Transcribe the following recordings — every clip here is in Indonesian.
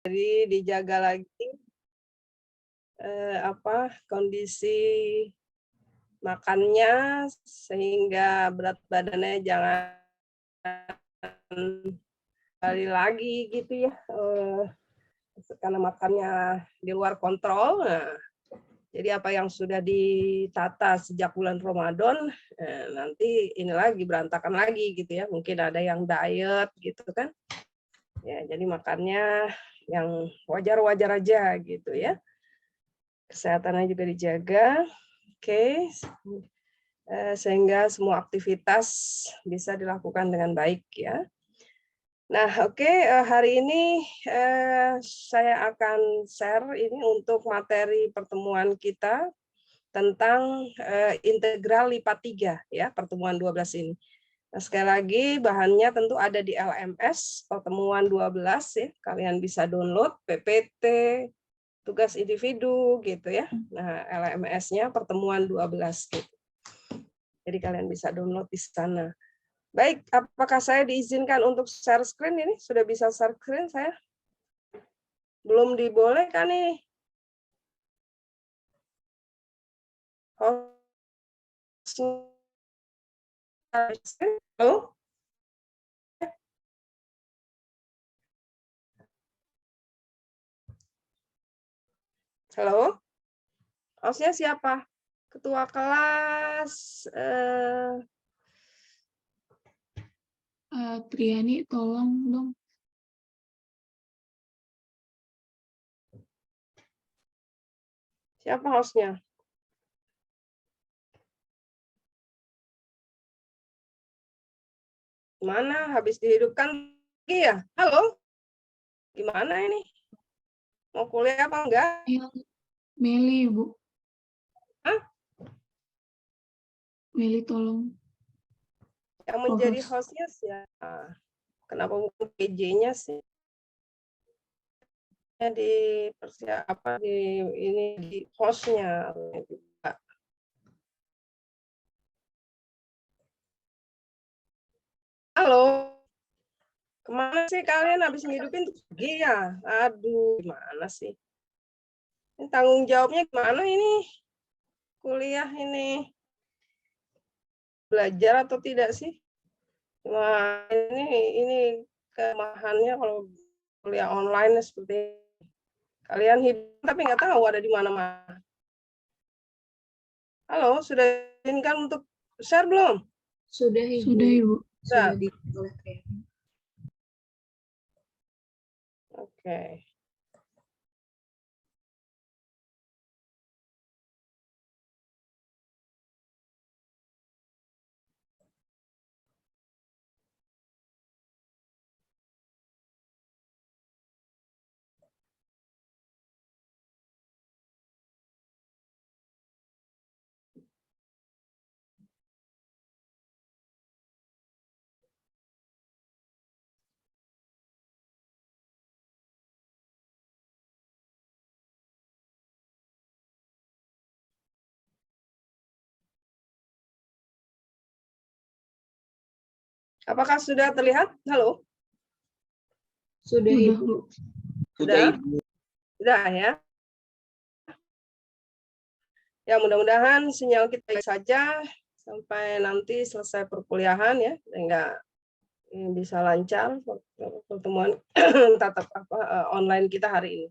Jadi dijaga lagi kondisi makannya sehingga berat badannya jangan kembali lagi gitu ya, karena makannya di luar kontrol. Nah, jadi apa yang sudah ditata sejak bulan Ramadan, nanti ini lagi berantakan lagi gitu ya. Mungkin ada yang diet gitu kan. Ya, jadi makannya yang wajar-wajar aja gitu ya. Kesehatannya juga dijaga. Oke. Sehingga semua aktivitas bisa dilakukan dengan baik ya. Nah, oke, hari ini saya akan share ini untuk materi pertemuan kita tentang integral lipat 3 ya, pertemuan 12 ini. Nah, sekali lagi bahannya tentu ada di LMS pertemuan 12 ya. Kalian bisa download PPT, tugas individu gitu ya. Nah, LMS-nya pertemuan 12 gitu. Jadi kalian bisa download di sana. Baik, apakah saya diizinkan untuk share screen ini? Sudah bisa share screen saya? Belum dibolehkan nih. Halo? Halo? Hostnya siapa? Ketua kelas. Triani, tolong dong. Siapa hostnya? Mana? Habis dihidupkan lagi ya? Halo? Gimana ini? Mau kuliah apa enggak? Meli, Bu. Hah? Meli, tolong. Yang menjadi hostnya siapa? Kenapa bukan PJ-nya sih? Di ini di hostnya. Halo, kemana sih kalian habis ngidupin pergi ya? Aduh, gimana sih? Ini tanggung jawabnya gimana ini? Kuliah ini belajar atau tidak sih? Cuma ini kelemahannya kalau kuliah online seperti ini. Kalian hidup tapi nggak tahu ada di mana-mana. Halo, sudah izinkan untuk share belum? Sudah, Ibu. Sudah, Ibu. Sudah oleh Triani. Oke. Apakah sudah terlihat? Halo? Sudah, Sudah, Ibu. Bu. Sudah? Sudah ya. Ya, mudah-mudahan sinyal kita baik saja sampai nanti selesai perkuliahan ya, sehingga bisa lancar pertemuan tatap online kita hari ini.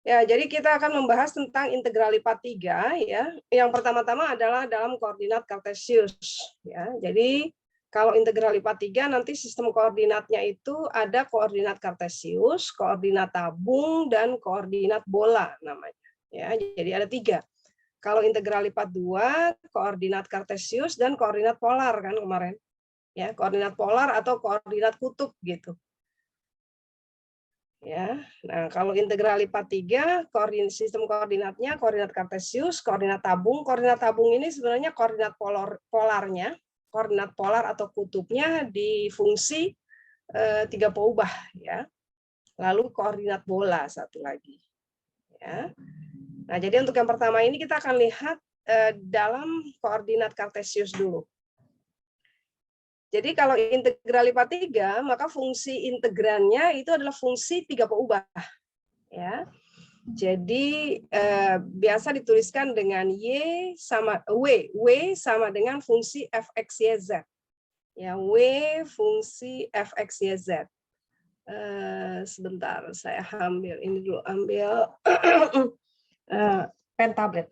Ya, jadi kita akan membahas tentang integral lipat 3 ya. Yang pertama-tama adalah dalam koordinat kartesius ya. Jadi kalau integral lipat 3 nanti sistem koordinatnya itu ada koordinat kartesius, koordinat tabung dan koordinat bola namanya. Ya, jadi ada 3. Kalau integral lipat 2, koordinat kartesius dan koordinat polar kan kemarin. Ya, koordinat polar atau koordinat kutub gitu. Ya. Nah, kalau integral lipat 3, sistem koordinatnya koordinat kartesius, koordinat tabung. Koordinat tabung ini sebenarnya koordinat polarnya, koordinat polar atau kutubnya di fungsi 3 peubah ya. Lalu koordinat bola satu lagi. Ya. Nah, jadi untuk yang pertama ini kita akan lihat dalam koordinat kartesius dulu. Jadi kalau integral lipat 3, maka fungsi integrannya itu adalah fungsi 3 peubah. Ya. Jadi biasa dituliskan dengan Y sama W sama dengan fungsi fx,y,z. Ya, W fungsi fx,y,z. Sebentar, saya ambil ini dulu, ambil pen tablet.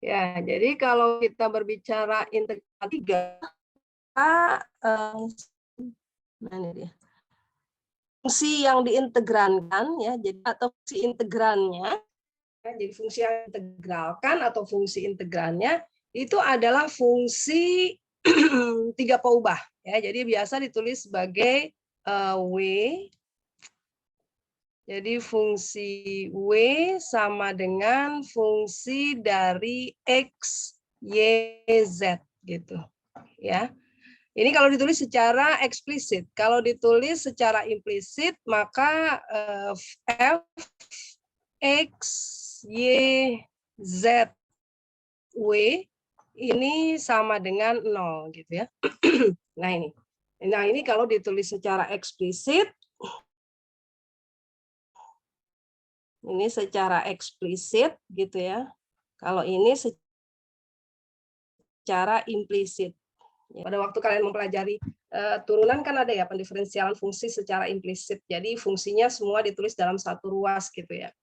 Ya, jadi kalau kita berbicara integral 3, nah ini dia. Fungsi yang diintegralkan ya, jadi atau fungsi integrannya, ya, jadi fungsi yang integralkan atau fungsi integralnya itu adalah fungsi 3 peubah ya. Jadi biasa ditulis sebagai W. Jadi fungsi W sama dengan fungsi dari X, Y, Z gitu. Ya. Ini kalau ditulis secara eksplisit. Kalau ditulis secara implisit maka F, X, Y, Z, W ini sama dengan 0 gitu ya. Nah ini. Nah ini kalau ditulis secara eksplisit, ini secara eksplisit gitu ya. Kalau ini secara implisit. Pada waktu kalian mempelajari turunan kan ada ya pendiferensialan fungsi secara implisit. Jadi fungsinya semua ditulis dalam satu ruas gitu ya.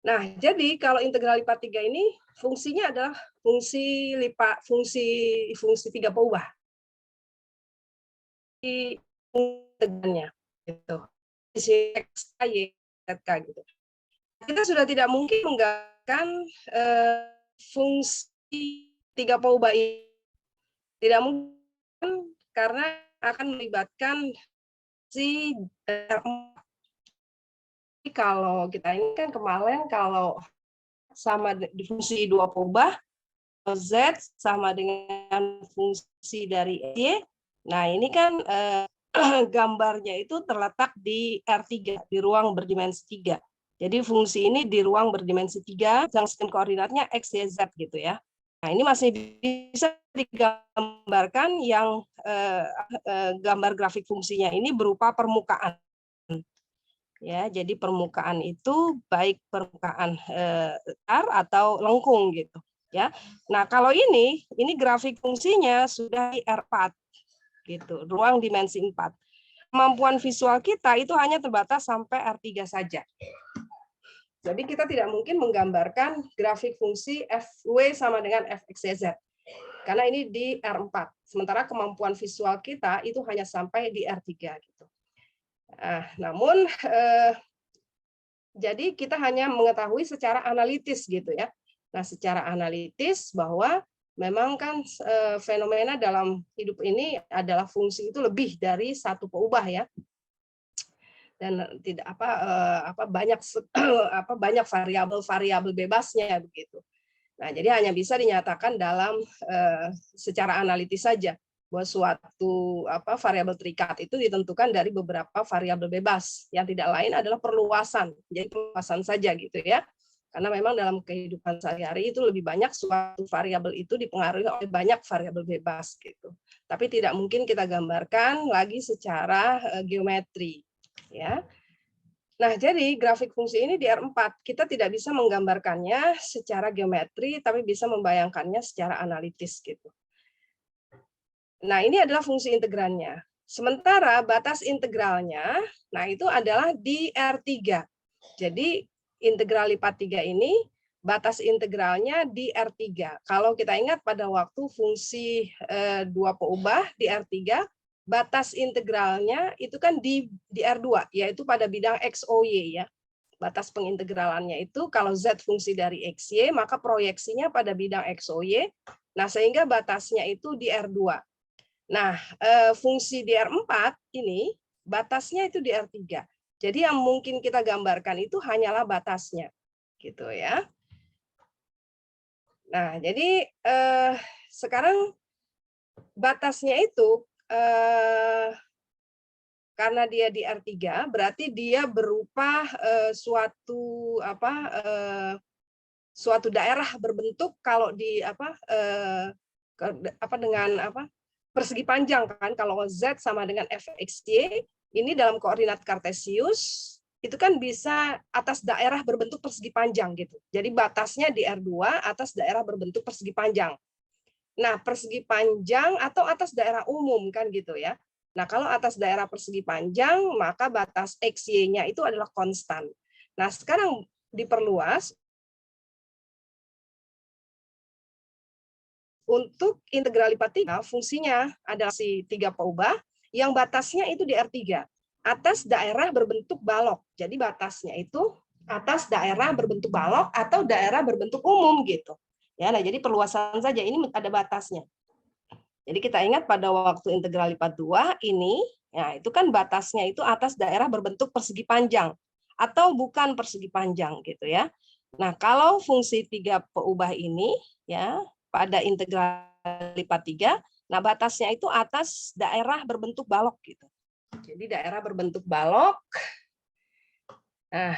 Nah, jadi kalau integral lipat 3 ini fungsinya adalah fungsi 3 peubah. Integralnya gitu. X, Y, Z, gitu. Kita sudah tidak mungkin menggunakan fungsi 3 peubah ini. Tidak mungkin karena akan melibatkan si kalau kita ini kan kemarin kalau sama di fungsi 2 peubah, Z sama dengan fungsi dari Y. Nah, ini kan gambarnya itu terletak di R3, di ruang berdimensi 3. Jadi fungsi ini di ruang berdimensi 3, yang sistem koordinatnya X, Y, Z gitu ya. Nah, ini masih bisa digambarkan yang gambar grafik fungsinya ini berupa permukaan. Ya, jadi permukaan itu baik permukaan datar atau lengkung gitu ya. Nah, kalau ini grafik fungsinya sudah di R4 gitu, ruang dimensi 4. Kemampuan visual kita itu hanya terbatas sampai R3 saja. Jadi kita tidak mungkin menggambarkan grafik fungsi FW sama dengan Fx,y,z. Karena ini di R4. Sementara kemampuan visual kita itu hanya sampai di R3 gitu. Namun jadi kita hanya mengetahui secara analitis gitu ya. Nah, secara analitis bahwa memang kan fenomena dalam hidup ini adalah fungsi itu lebih dari satu peubah ya. Dan tidak banyak variabel bebasnya begitu. Nah, jadi hanya bisa dinyatakan dalam secara analitis saja bahwa suatu variabel terikat itu ditentukan dari beberapa variabel bebas, yang tidak lain adalah perluasan. Jadi perluasan saja gitu ya. Karena memang dalam kehidupan sehari-hari itu lebih banyak suatu variabel itu dipengaruhi oleh banyak variabel bebas gitu. Tapi tidak mungkin kita gambarkan lagi secara geometri ya. Nah, jadi grafik fungsi ini di R4 kita tidak bisa menggambarkannya secara geometri, tapi bisa membayangkannya secara analitis gitu. Nah, ini adalah fungsi integrannya. Sementara batas integralnya, nah itu adalah di R3. Jadi integral lipat 3 ini batas integralnya di R3. Kalau kita ingat pada waktu fungsi 2 peubah di R3, batas integralnya itu kan di R2, yaitu pada bidang XOY ya. Batas pengintegralannya itu kalau Z fungsi dari XY, maka proyeksinya pada bidang XOY. Nah, sehingga batasnya itu di R2. Nah, fungsi di R4 ini batasnya itu di R3. Jadi yang mungkin kita gambarkan itu hanyalah batasnya. Gitu ya. Nah, jadi sekarang batasnya itu karena dia di R3, berarti dia berupa suatu daerah berbentuk kalau di dengan persegi panjang kan, kalau Z sama dengan fxy ini dalam koordinat kartesius itu kan bisa atas daerah berbentuk persegi panjang gitu. Jadi batasnya di R2 atas daerah berbentuk persegi panjang. Nah, persegi panjang atau atas daerah umum kan gitu ya. Nah, kalau atas daerah persegi panjang, maka batas XY-nya itu adalah konstan. Nah, sekarang diperluas untuk integral lipat 3, fungsinya adalah si 3 peubah yang batasnya itu di R3 atas daerah berbentuk balok. Jadi batasnya itu atas daerah berbentuk balok atau daerah berbentuk umum gitu. Ya, nah jadi perluasan saja ini ada batasnya. Jadi kita ingat pada waktu integral lipat 2 ini, ya itu kan batasnya itu atas daerah berbentuk persegi panjang atau bukan persegi panjang gitu ya. Nah, kalau fungsi 3 peubah ini ya pada integral lipat 3, nah batasnya itu atas daerah berbentuk balok gitu. Jadi daerah berbentuk balok. Nah,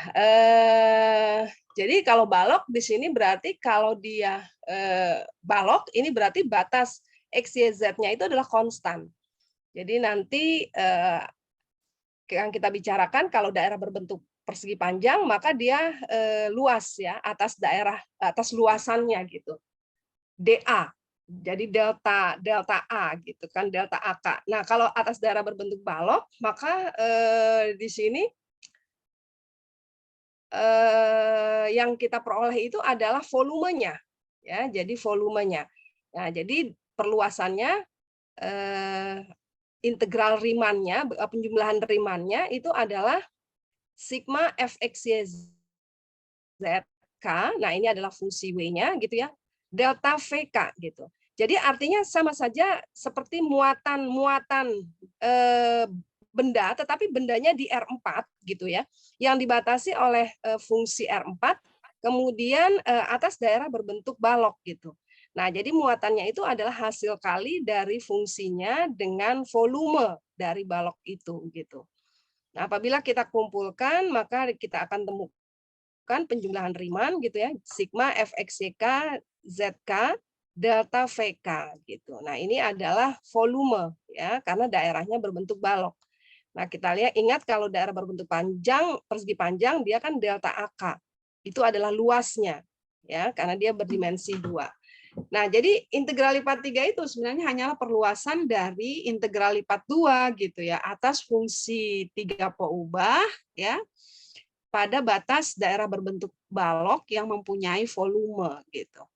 jadi kalau balok di sini berarti kalau dia balok ini berarti batas XYZ-nya itu adalah konstan. Jadi nanti yang kita bicarakan kalau daerah berbentuk persegi panjang maka dia luas ya atas luasannya gitu. DA. Jadi delta A gitu kan, delta AK. Nah, kalau atas daerah berbentuk balok, maka di sini yang kita peroleh itu adalah volumenya. Ya, jadi volumenya. Nah, jadi perluasannya integral Riemannnya, penjumlahan Riemannnya itu adalah sigma fxyz k. Nah, ini adalah fungsi W-nya gitu ya. Delta VK gitu. Jadi artinya sama saja seperti muatan benda, tetapi bendanya di R4 gitu ya, yang dibatasi oleh fungsi R4, kemudian atas daerah berbentuk balok gitu. Nah, jadi muatannya itu adalah hasil kali dari fungsinya dengan volume dari balok itu gitu. Nah, apabila kita kumpulkan, maka kita akan temukan penjumlahan Riemann gitu ya, sigma fxyk zk delta VK gitu. Nah, ini adalah volume ya, karena daerahnya berbentuk balok. Nah, kita lihat ingat kalau daerah berbentuk panjang, persegi panjang dia kan delta AK. Itu adalah luasnya ya, karena dia berdimensi 2. Nah, jadi integral lipat 3 itu sebenarnya hanyalah perluasan dari integral lipat 2 gitu ya, atas fungsi 3 peubah ya pada batas daerah berbentuk balok yang mempunyai volume gitu.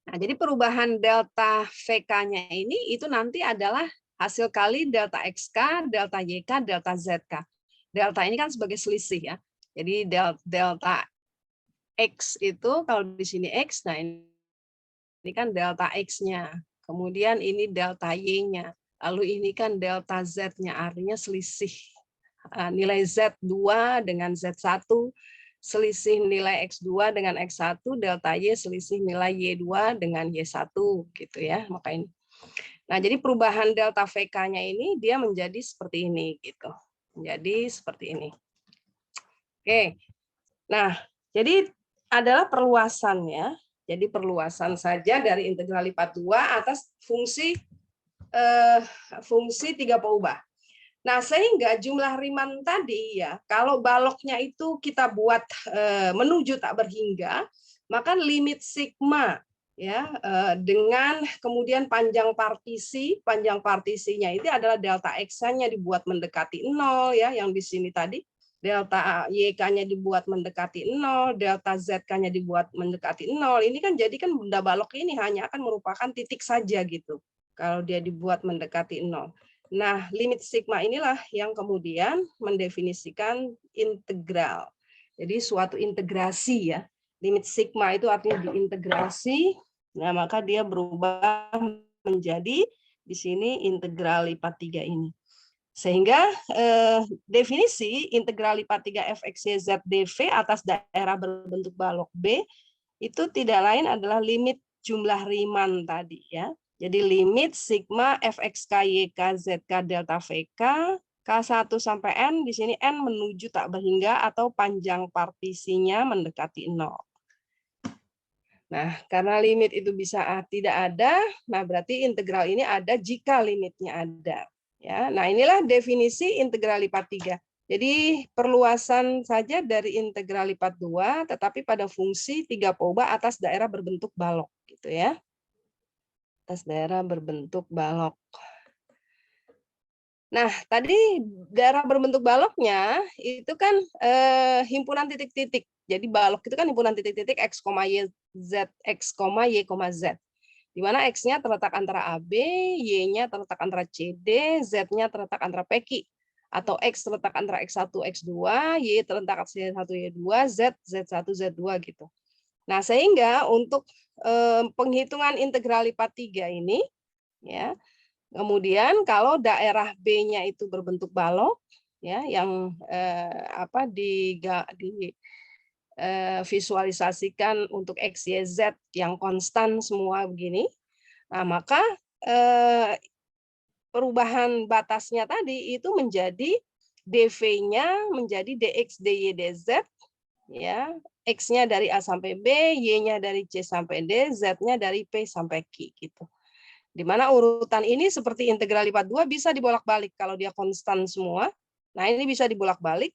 Nah, jadi perubahan delta VK-nya ini itu nanti adalah hasil kali delta XK, delta YK, delta ZK. Delta ini kan sebagai selisih ya. Jadi delta X itu kalau di sini X, nah ini kan delta X-nya. Kemudian ini delta Y-nya. Lalu ini kan delta Z-nya, artinya selisih nilai Z2 dengan Z1, selisih nilai X2 dengan X1, delta Y selisih nilai Y2 dengan Y1 gitu ya. Maka ini. Nah, jadi perubahan delta VK-nya ini dia menjadi seperti ini gitu. Menjadi seperti ini. Oke. Nah, jadi adalah perluasan ya. Jadi perluasan saja dari integral lipat 2 atas fungsi 3 peubah. Nah, sehingga jumlah Riemann tadi ya, kalau baloknya itu kita buat menuju tak berhingga, maka limit sigma ya dengan kemudian panjang partisinya itu adalah delta X-nya dibuat mendekati 0 ya, yang di sini tadi delta YK-nya dibuat mendekati 0, delta ZK-nya dibuat mendekati 0. Ini kan jadi kan benda balok ini hanya akan merupakan titik saja gitu. Kalau dia dibuat mendekati 0. Nah, limit sigma inilah yang kemudian mendefinisikan integral. Jadi suatu integrasi ya. Limit sigma itu artinya diintegrasi. Nah, maka dia berubah menjadi di sini integral lipat 3 ini. Sehingga definisi integral lipat 3 fx, y, z, dv atas daerah berbentuk balok B itu tidak lain adalah limit jumlah Riemann tadi ya. Jadi limit sigma fxk, yk, zk, delta vk, k1 sampai n, di sini n menuju tak berhingga atau panjang partisinya mendekati 0. Nah, karena limit itu bisa tidak ada, nah berarti integral ini ada jika limitnya ada. Ya, nah inilah definisi integral lipat 3. Jadi perluasan saja dari integral lipat 2, tetapi pada fungsi 3 poba atas daerah berbentuk balok, gitu ya. Atas daerah berbentuk balok. Nah, tadi daerah berbentuk baloknya itu kan himpunan titik-titik. Jadi balok itu kan himpunan titik-titik x, y, z, x, y, z. Di mana X-nya terletak antara AB, Y-nya terletak antara CD, Z-nya terletak antara PQ. Atau X terletak antara X1, X2, Y terletak antara C1, Y2, Z, Z1, Z2 gitu. Nah, sehingga untuk penghitungan integral lipat 3 ini, ya, kemudian kalau daerah B-nya itu berbentuk balok, ya, yang visualisasikan untuk X, Y, Z yang konstan semua begini, nah maka perubahan batasnya tadi itu menjadi dv-nya menjadi dx, dy, dz, ya, x-nya dari A sampai B, y-nya dari C sampai D, z-nya dari P sampai Q gitu. Di mana urutan ini seperti integral lipat 2 bisa dibolak-balik kalau dia konstan semua. Nah, ini bisa dibolak-balik,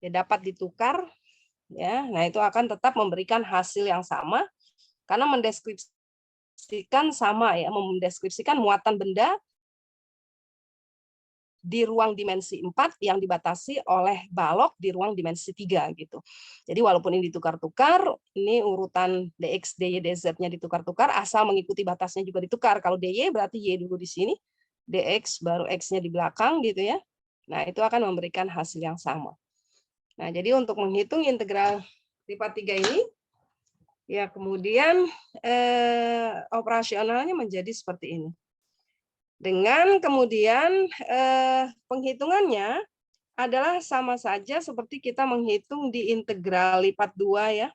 ya dapat ditukar. Ya, nah itu akan tetap memberikan hasil yang sama karena mendeskripsikan sama ya, mendeskripsikan muatan benda di ruang dimensi 4 yang dibatasi oleh balok di ruang dimensi 3 gitu. Jadi walaupun ini ditukar-tukar, ini urutan dx, dy, dz-nya ditukar-tukar asal mengikuti batasnya juga ditukar. Kalau dy berarti y dulu di sini, dx baru x-nya di belakang gitu ya. Nah, itu akan memberikan hasil yang sama. Nah, jadi untuk menghitung integral lipat 3 ini, ya kemudian operasionalnya menjadi seperti ini. Dengan kemudian penghitungannya adalah sama saja seperti kita menghitung di integral lipat 2 ya.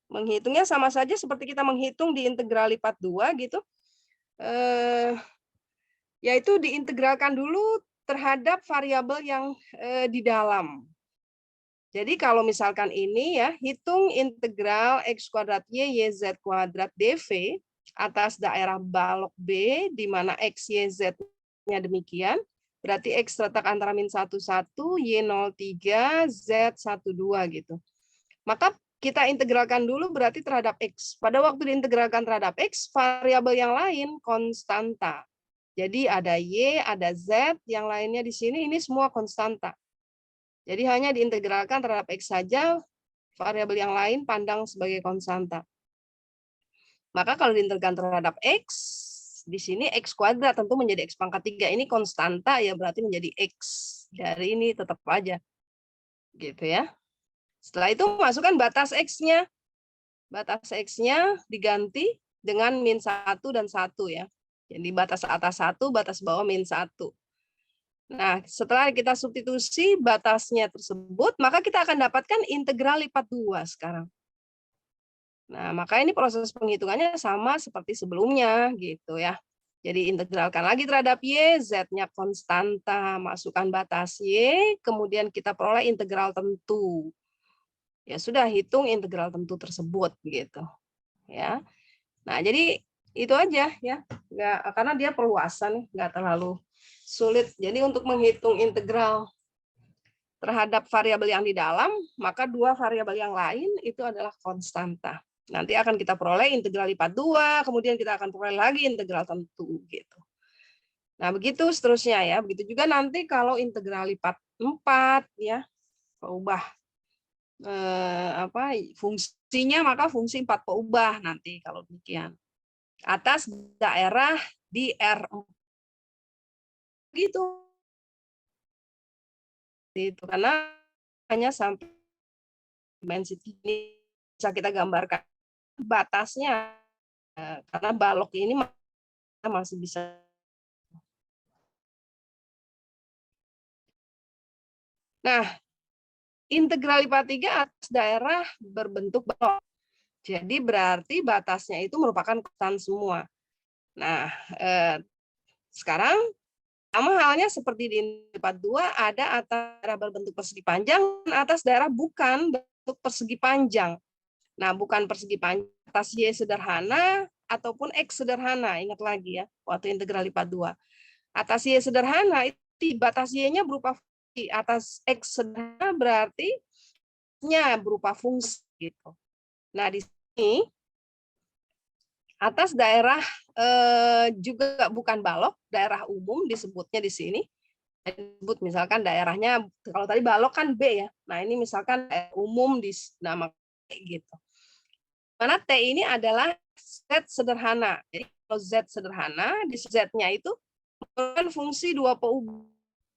Menghitungnya sama saja seperti kita menghitung di integral lipat 2 gitu. Yaitu diintegralkan dulu terhadap variabel yang di dalam. Jadi kalau misalkan ini ya, hitung integral x kuadrat y, yz kuadrat dv atas daerah balok B, di mana x, y, z-nya demikian, berarti x terletak antara min 11, y 03, z 12 gitu. Maka kita integralkan dulu berarti terhadap x. Pada waktu diintegralkan terhadap x, variabel yang lain konstanta. Jadi ada y, ada z, yang lainnya di sini ini semua konstanta. Jadi hanya diintegralkan terhadap x saja, variabel yang lain pandang sebagai konstanta. Maka kalau diintegralkan terhadap x, di sini x kuadrat tentu menjadi x pangkat 3. Ini konstanta ya, berarti menjadi x. Dari ini tetap aja. Gitu ya. Setelah itu masukkan batas x-nya. Batas x-nya diganti dengan min 1 dan 1 ya. Jadi batas atas 1, batas bawah min 1. Nah, setelah kita substitusi batasnya tersebut, maka kita akan dapatkan integral lipat 2 sekarang. Nah, maka ini proses penghitungannya sama seperti sebelumnya gitu ya. Jadi integralkan lagi terhadap y, z-nya konstanta, masukkan batas y, kemudian kita peroleh integral tentu. Ya sudah, hitung integral tentu tersebut gitu. Ya. Nah, jadi itu aja ya. Nggak, karena dia perluasan, nggak terlalu sulit. Jadi untuk menghitung integral terhadap variabel yang di dalam, maka dua variabel yang lain itu adalah konstanta. Nanti akan kita peroleh integral lipat 2, kemudian kita akan peroleh lagi integral tentu gitu. Nah, begitu seterusnya ya. Begitu juga nanti kalau integral lipat 4 ya, peubah fungsinya, maka fungsi 4 peubah nanti kalau demikian. Atas daerah di R4 gitu. Itu karena hanya sampai dimensi ini bisa kita gambarkan batasnya, karena balok ini masih bisa. Nah, integral lipat 3 atas daerah berbentuk balok. Jadi berarti batasnya itu merupakan konstan semua. Nah, sekarang sama halnya seperti di lipat 2, ada atas daerah berbentuk persegi panjang dan atas daerah bukan bentuk persegi panjang. Nah, bukan persegi panjang atas Y sederhana ataupun X sederhana. Ingat lagi ya, waktu integral lipat 2. Atas Y sederhana, itu batas Y-nya berupa fungsi. Atas X sederhana berarti nya berupa fungsi. Gitu. Nah, di sini, atas daerah juga bukan balok, daerah umum disebutnya di sini. Disebut misalkan daerahnya, kalau tadi balok kan B ya. Nah, ini misalkan daerah umum di nama gitu. Mana T ini adalah Z sederhana. Jadi kalau Z sederhana, di Z-nya itu merupakan fungsi 2 peubah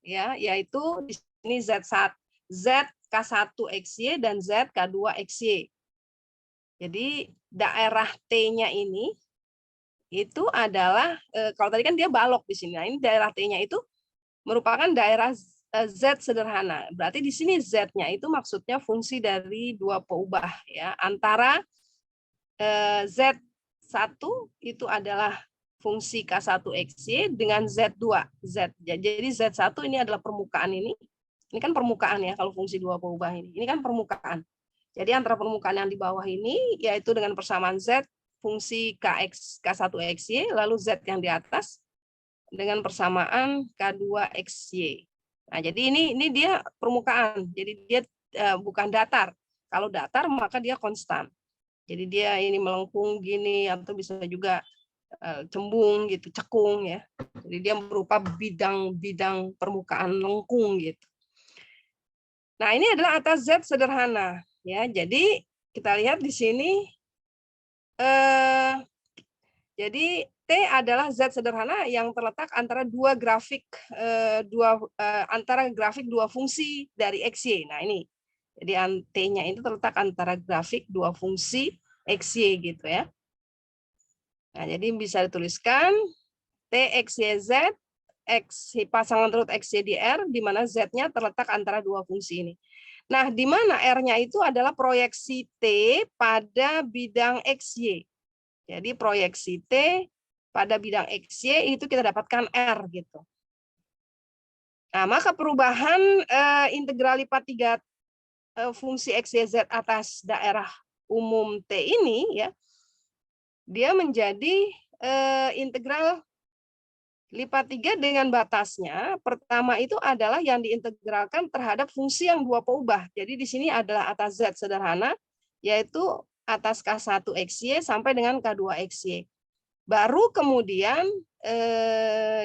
ya, yaitu di sini Z1, ZK1XY dan ZK2XY. Jadi daerah T-nya ini itu adalah kalau tadi kan dia balok di sini. Nah, ini daerah T-nya itu merupakan daerah Z sederhana. Berarti di sini Z-nya itu maksudnya fungsi dari 2 peubah ya, antara Z1 itu adalah fungsi K1XY dengan Z2. Jadi Z1 ini adalah permukaan ini. Ini kan permukaan ya kalau fungsi 2 peubah ini. Ini kan permukaan. Jadi antara permukaan yang di bawah ini yaitu dengan persamaan Z fungsi K1XY lalu Z yang di atas dengan persamaan K2XY. Nah, jadi ini dia permukaan. Jadi dia bukan datar. Kalau datar maka dia konstan. Jadi dia ini melengkung gini atau bisa juga cembung gitu, cekung ya. Jadi dia berupa bidang-bidang permukaan lengkung gitu. Nah, ini adalah atas Z sederhana ya. Jadi kita lihat di sini jadi T adalah Z sederhana yang terletak antara dua grafik antara grafik 2 fungsi dari XY. Nah, ini. Jadi T-nya itu terletak antara grafik 2 fungsi XY gitu ya. Nah, jadi bisa dituliskan T XYZ X pasangan root XY di R di mana Z-nya terletak antara 2 fungsi ini. Nah, di mana R-nya itu adalah proyeksi T pada bidang XY. Jadi proyeksi T pada bidang XY itu kita dapatkan R gitu. Nah, maka perubahan integral lipat 3 fungsi XYZ atas daerah umum T ini ya, dia menjadi integral lipat 3 dengan batasnya. Pertama itu adalah yang diintegralkan terhadap fungsi yang 2 peubah. Jadi di sini adalah atas Z sederhana, yaitu atas K1XY sampai dengan K2XY. Baru kemudian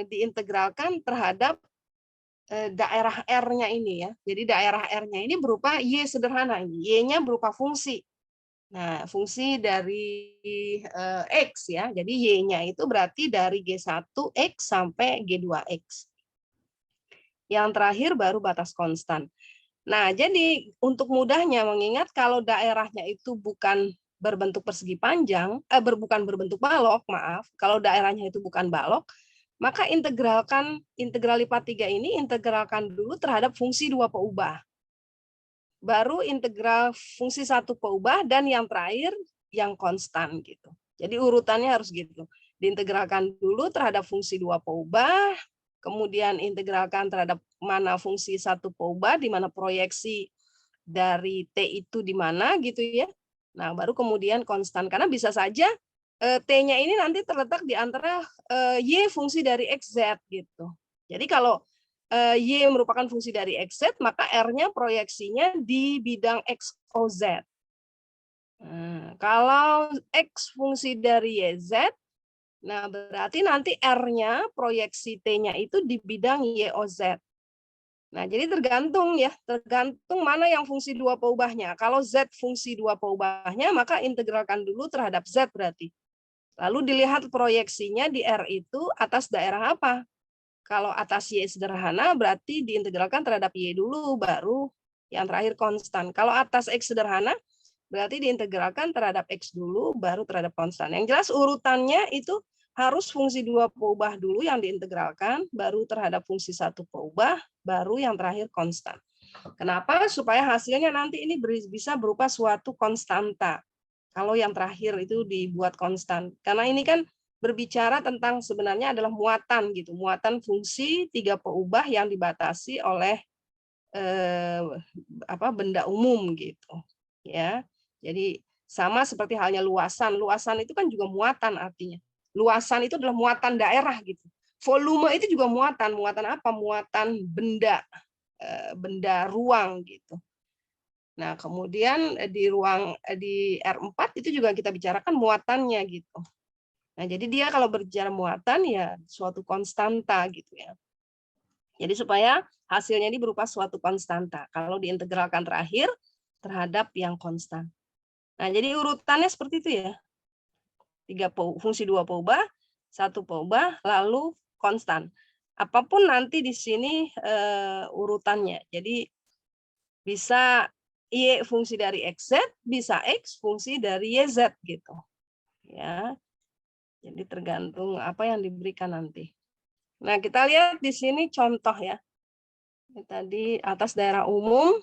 diintegralkan terhadap daerah R-nya ini ya. Jadi daerah R-nya ini berupa Y sederhana. Y-nya berupa fungsi. Nah, fungsi dari X ya. Jadi Y-nya itu berarti dari G1X sampai G2X. Yang terakhir baru batas konstan. Nah, jadi untuk mudahnya mengingat kalau daerahnya itu bukan berbentuk persegi panjang, bukan berbentuk balok, maaf. Kalau daerahnya itu bukan balok, maka integral lipat 3 ini integralkan dulu terhadap fungsi 2 peubah. Baru integral fungsi 1 peubah dan yang terakhir yang konstan gitu. Jadi urutannya harus gitu. Diintegralkan dulu terhadap fungsi 2 peubah, kemudian integralkan terhadap mana fungsi 1 peubah di mana proyeksi dari T itu di mana gitu ya. Nah, baru kemudian konstan karena bisa saja T-nya ini nanti terletak di antara Y fungsi dari XZ gitu. Jadi kalau Y merupakan fungsi dari XZ, maka R-nya proyeksinya di bidang XOZ. Nah, kalau X fungsi dari YZ, nah berarti nanti R-nya, proyeksi T-nya itu di bidang YOZ. Nah, jadi tergantung ya, tergantung mana yang fungsi dua peubahnya. Kalau Z fungsi dua peubahnya, maka integralkan dulu terhadap Z berarti. Lalu dilihat proyeksinya di R itu atas daerah apa. Kalau atas Y sederhana, berarti diintegralkan terhadap Y dulu, baru yang terakhir konstan. Kalau atas X sederhana, berarti diintegralkan terhadap X dulu, baru terhadap konstan. Yang jelas urutannya itu harus fungsi dua peubah dulu yang diintegralkan, baru terhadap fungsi satu peubah, baru yang terakhir konstan. Kenapa? Supaya hasilnya nanti ini bisa berupa suatu konstanta. Kalau yang terakhir itu dibuat konstan. Karena ini kan berbicara tentang sebenarnya adalah muatan gitu, muatan fungsi tiga peubah yang dibatasi oleh benda umum gitu. Ya. Jadi sama seperti halnya luasan. Luasan itu kan juga muatan artinya. Luasan itu adalah muatan daerah gitu. Volume itu juga muatan. Muatan apa? Muatan benda, benda ruang gitu. Nah, kemudian di R4 itu juga kita bicarakan muatannya gitu. Nah, jadi dia kalau berbicara muatan ya suatu konstanta gitu ya. Jadi supaya hasilnya ini berupa suatu konstanta. Kalau diintegralkan terakhir terhadap yang konstan. Nah, jadi urutannya seperti itu ya. Fungsi dua peubah, satu peubah, lalu konstan. Apapun nanti di sini urutannya. Jadi bisa Y fungsi dari XZ, bisa X fungsi dari YZ gitu. Ya. Jadi tergantung apa yang diberikan nanti. Nah, kita lihat di sini contoh ya. Ini tadi atas daerah umum,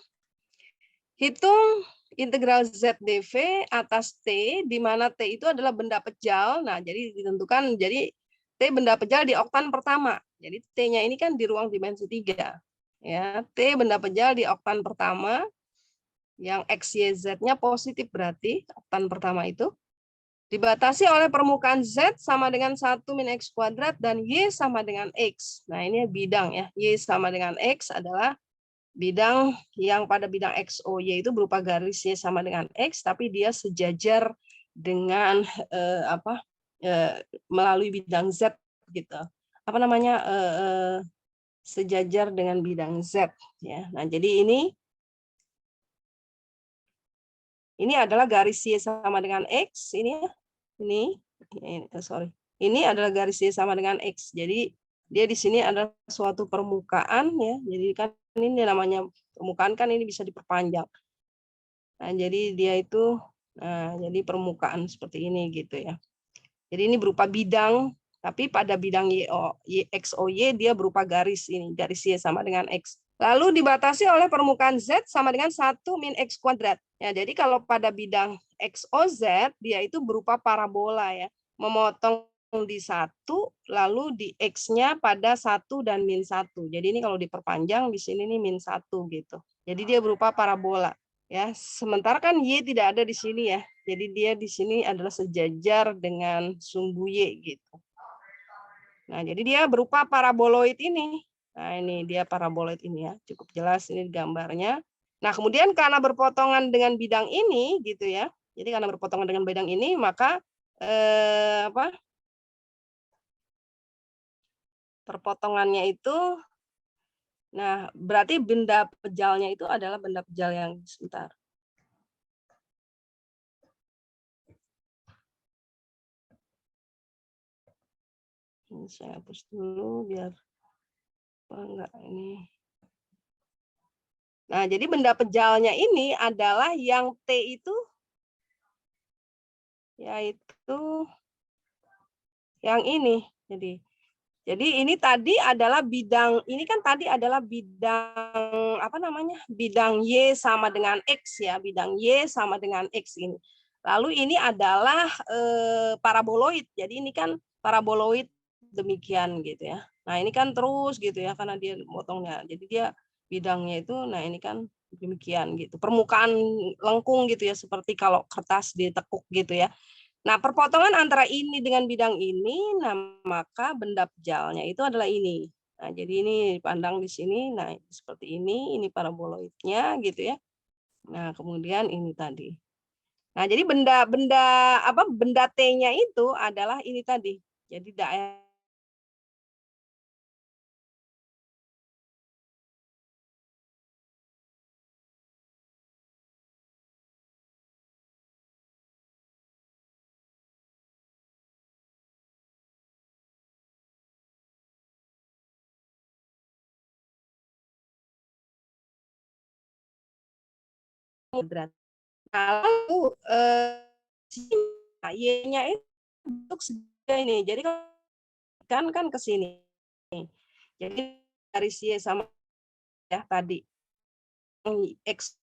hitung integral Z dV atas T, di mana T itu adalah benda pejal. Nah, jadi ditentukan, jadi T benda pejal di oktan pertama. Jadi T-nya ini kan di ruang dimensi 3. Ya, T benda pejal di oktan pertama, yang X, Y, Z-nya positif berarti, oktan pertama itu. Dibatasi oleh permukaan Z sama dengan 1 min X kuadrat dan Y sama dengan X. Nah, ini bidang ya. Y sama dengan X adalah bidang yang pada bidang XOY itu berupa garis Y sama dengan X, tapi dia sejajar dengan melalui bidang Z gitu. Apa namanya? Sejajar dengan bidang Z ya. Nah, jadi ini adalah garis Y sama dengan X, ini adalah garis Y sama dengan X. Jadi dia di sini adalah suatu permukaan ya. Jadi kan ini namanya permukaan kan ini bisa diperpanjang. Nah, jadi dia itu jadi permukaan seperti ini gitu ya. Jadi ini berupa bidang, tapi pada bidang XOY dia berupa garis ini, garis Y sama dengan X. Lalu dibatasi oleh permukaan Z sama dengan 1 min X kuadrat. Ya, jadi kalau pada bidang XOZ, dia itu berupa parabola ya. Memotong di 1, lalu di X-nya pada 1 dan min 1. Jadi ini kalau diperpanjang, di sini nih min 1 gitu. Jadi dia berupa parabola. Ya, sementara kan Y tidak ada di sini ya. Jadi dia di sini adalah sejajar dengan sumbu Y gitu. Nah, jadi dia berupa paraboloid ini. Nah, ini dia paraboloid ini ya, cukup jelas ini gambarnya. Nah, kemudian karena berpotongan dengan bidang ini gitu ya. Jadi karena berpotongan dengan bidang ini, maka perpotongannya itu berarti benda pejalnya itu adalah benda pejal yang sebentar. Ini saya hapus dulu biar enggak ini. Nah, jadi benda pejalnya ini adalah yang T itu yaitu yang ini. Jadi ini tadi adalah bidang, ini kan tadi adalah bidang bidang Y sama dengan X ya, bidang Y sama dengan X ini. Lalu ini adalah paraboloid. Jadi ini kan paraboloid demikian gitu ya. Nah, ini kan terus gitu ya karena dia motongnya. Jadi dia bidangnya itu ini kan demikian gitu. Permukaan lengkung gitu ya seperti kalau kertas ditekuk gitu ya. Nah, perpotongan antara ini dengan bidang ini, maka benda pejalnya itu adalah ini. Nah, jadi ini dipandang di sini, seperti ini paraboloidnya gitu ya. Nah, kemudian ini tadi. Nah, jadi benda-benda apa benda T-nya itu adalah ini tadi. Jadi daerah kuadrat. Nah, lalu Y-nya itu bentuk segitiga ini. Jadi kan ke sini. Jadi garis Y sama ya tadi X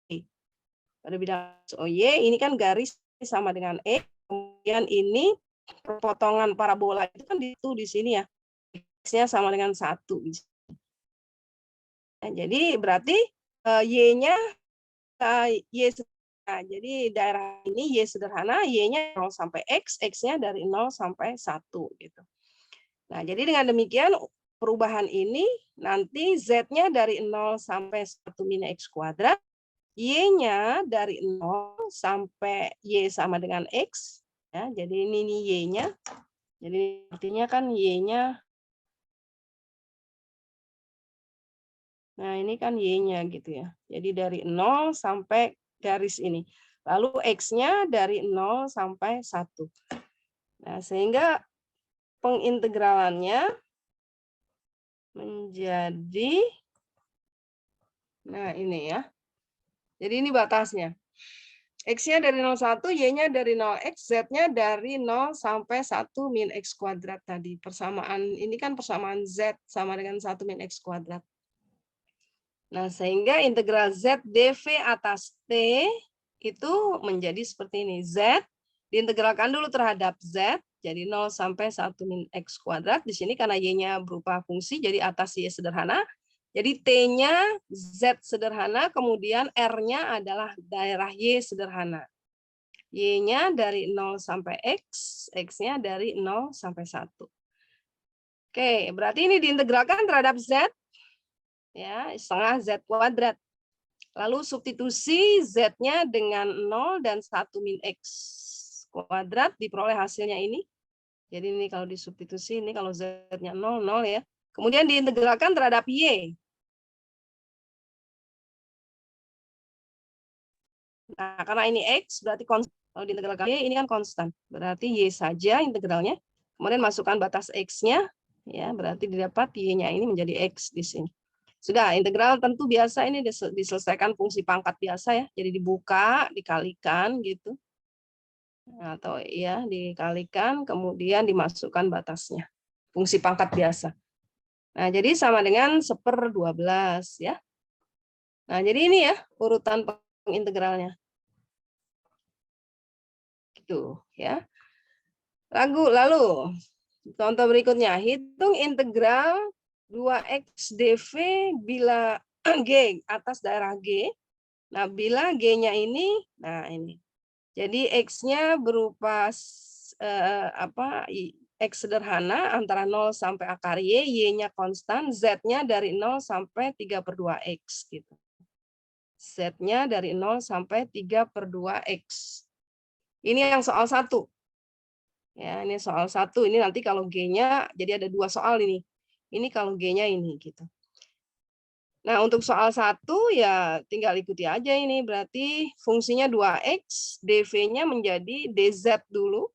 pada bidang OY ini kan garis sama dengan E, kemudian ini perpotongan parabola itu kan di sini ya, X-nya sama dengan 1. Nah, jadi berarti Y-nya Y sederhana. Jadi daerah ini Y sederhana, Y-nya 0 sampai X, X-nya dari 0 sampai 1 gitu. Nah, jadi dengan demikian perubahan ini nanti Z-nya dari 0 sampai 1 min X kuadrat, Y-nya dari 0 sampai Y sama dengan X. Ya, jadi ini nih Y-nya. Jadi artinya kan Y-nya. Nah, ini kan Y-nya gitu ya. Jadi dari 0 sampai garis ini. Lalu X-nya dari 0 sampai 1. Nah, sehingga pengintegralannya menjadi, nah ini ya. Jadi ini batasnya. X-nya dari 01, Y-nya dari 0X, Z-nya dari 0 sampai 1 min X kuadrat tadi. Persamaan, ini kan persamaan Z sama dengan 1 min X kuadrat. Nah, sehingga integral Z dV atas T itu menjadi seperti ini. Z diintegralkan dulu terhadap Z, jadi 0 sampai 1 min X kuadrat. Di sini karena Y-nya berupa fungsi, jadi atas Y sederhana. Jadi T-nya Z sederhana, kemudian R-nya adalah daerah Y sederhana. Y-nya dari 0 sampai X, X-nya dari 0 sampai 1. Oke, berarti ini diintegralkan terhadap Z, ya, setengah Z kuadrat. Lalu substitusi Z-nya dengan 0 dan 1 min X kuadrat, diperoleh hasilnya ini. Jadi ini kalau disubstitusi, ini kalau Z-nya 0, 0 ya. Kemudian diintegralkan terhadap Y. Nah, karena ini X, berarti konstan. Kalau diintegralkan Y, ini kan konstan. Berarti Y saja integralnya. Kemudian masukkan batas X-nya, ya, berarti didapat Y-nya ini menjadi X di sini. Sudah, integral tentu biasa ini diselesaikan fungsi pangkat biasa ya. Jadi dibuka, dikalikan gitu. Atau ya, dikalikan, kemudian dimasukkan batasnya. Fungsi pangkat biasa. Nah, jadi sama dengan 1/12 ya. Nah, jadi ini ya urutan pengintegralnya. Gitu ya. Lalu contoh berikutnya, hitung integral 2x dv bila G atas daerah G. Nah, bila G-nya ini, nah ini. Jadi X-nya berupa X sederhana antara 0 sampai akar Y, Y-nya konstan, Z-nya dari 0 sampai 3/2X gitu. Z-nya dari 0 sampai 3/2X. Ini yang soal 1. Ya, ini soal 1. Ini nanti kalau G-nya, jadi ada 2 soal ini. Ini kalau G-nya ini gitu. Nah, untuk soal 1 ya tinggal ikuti aja ini. Berarti fungsinya 2x, dv-nya menjadi dz dulu.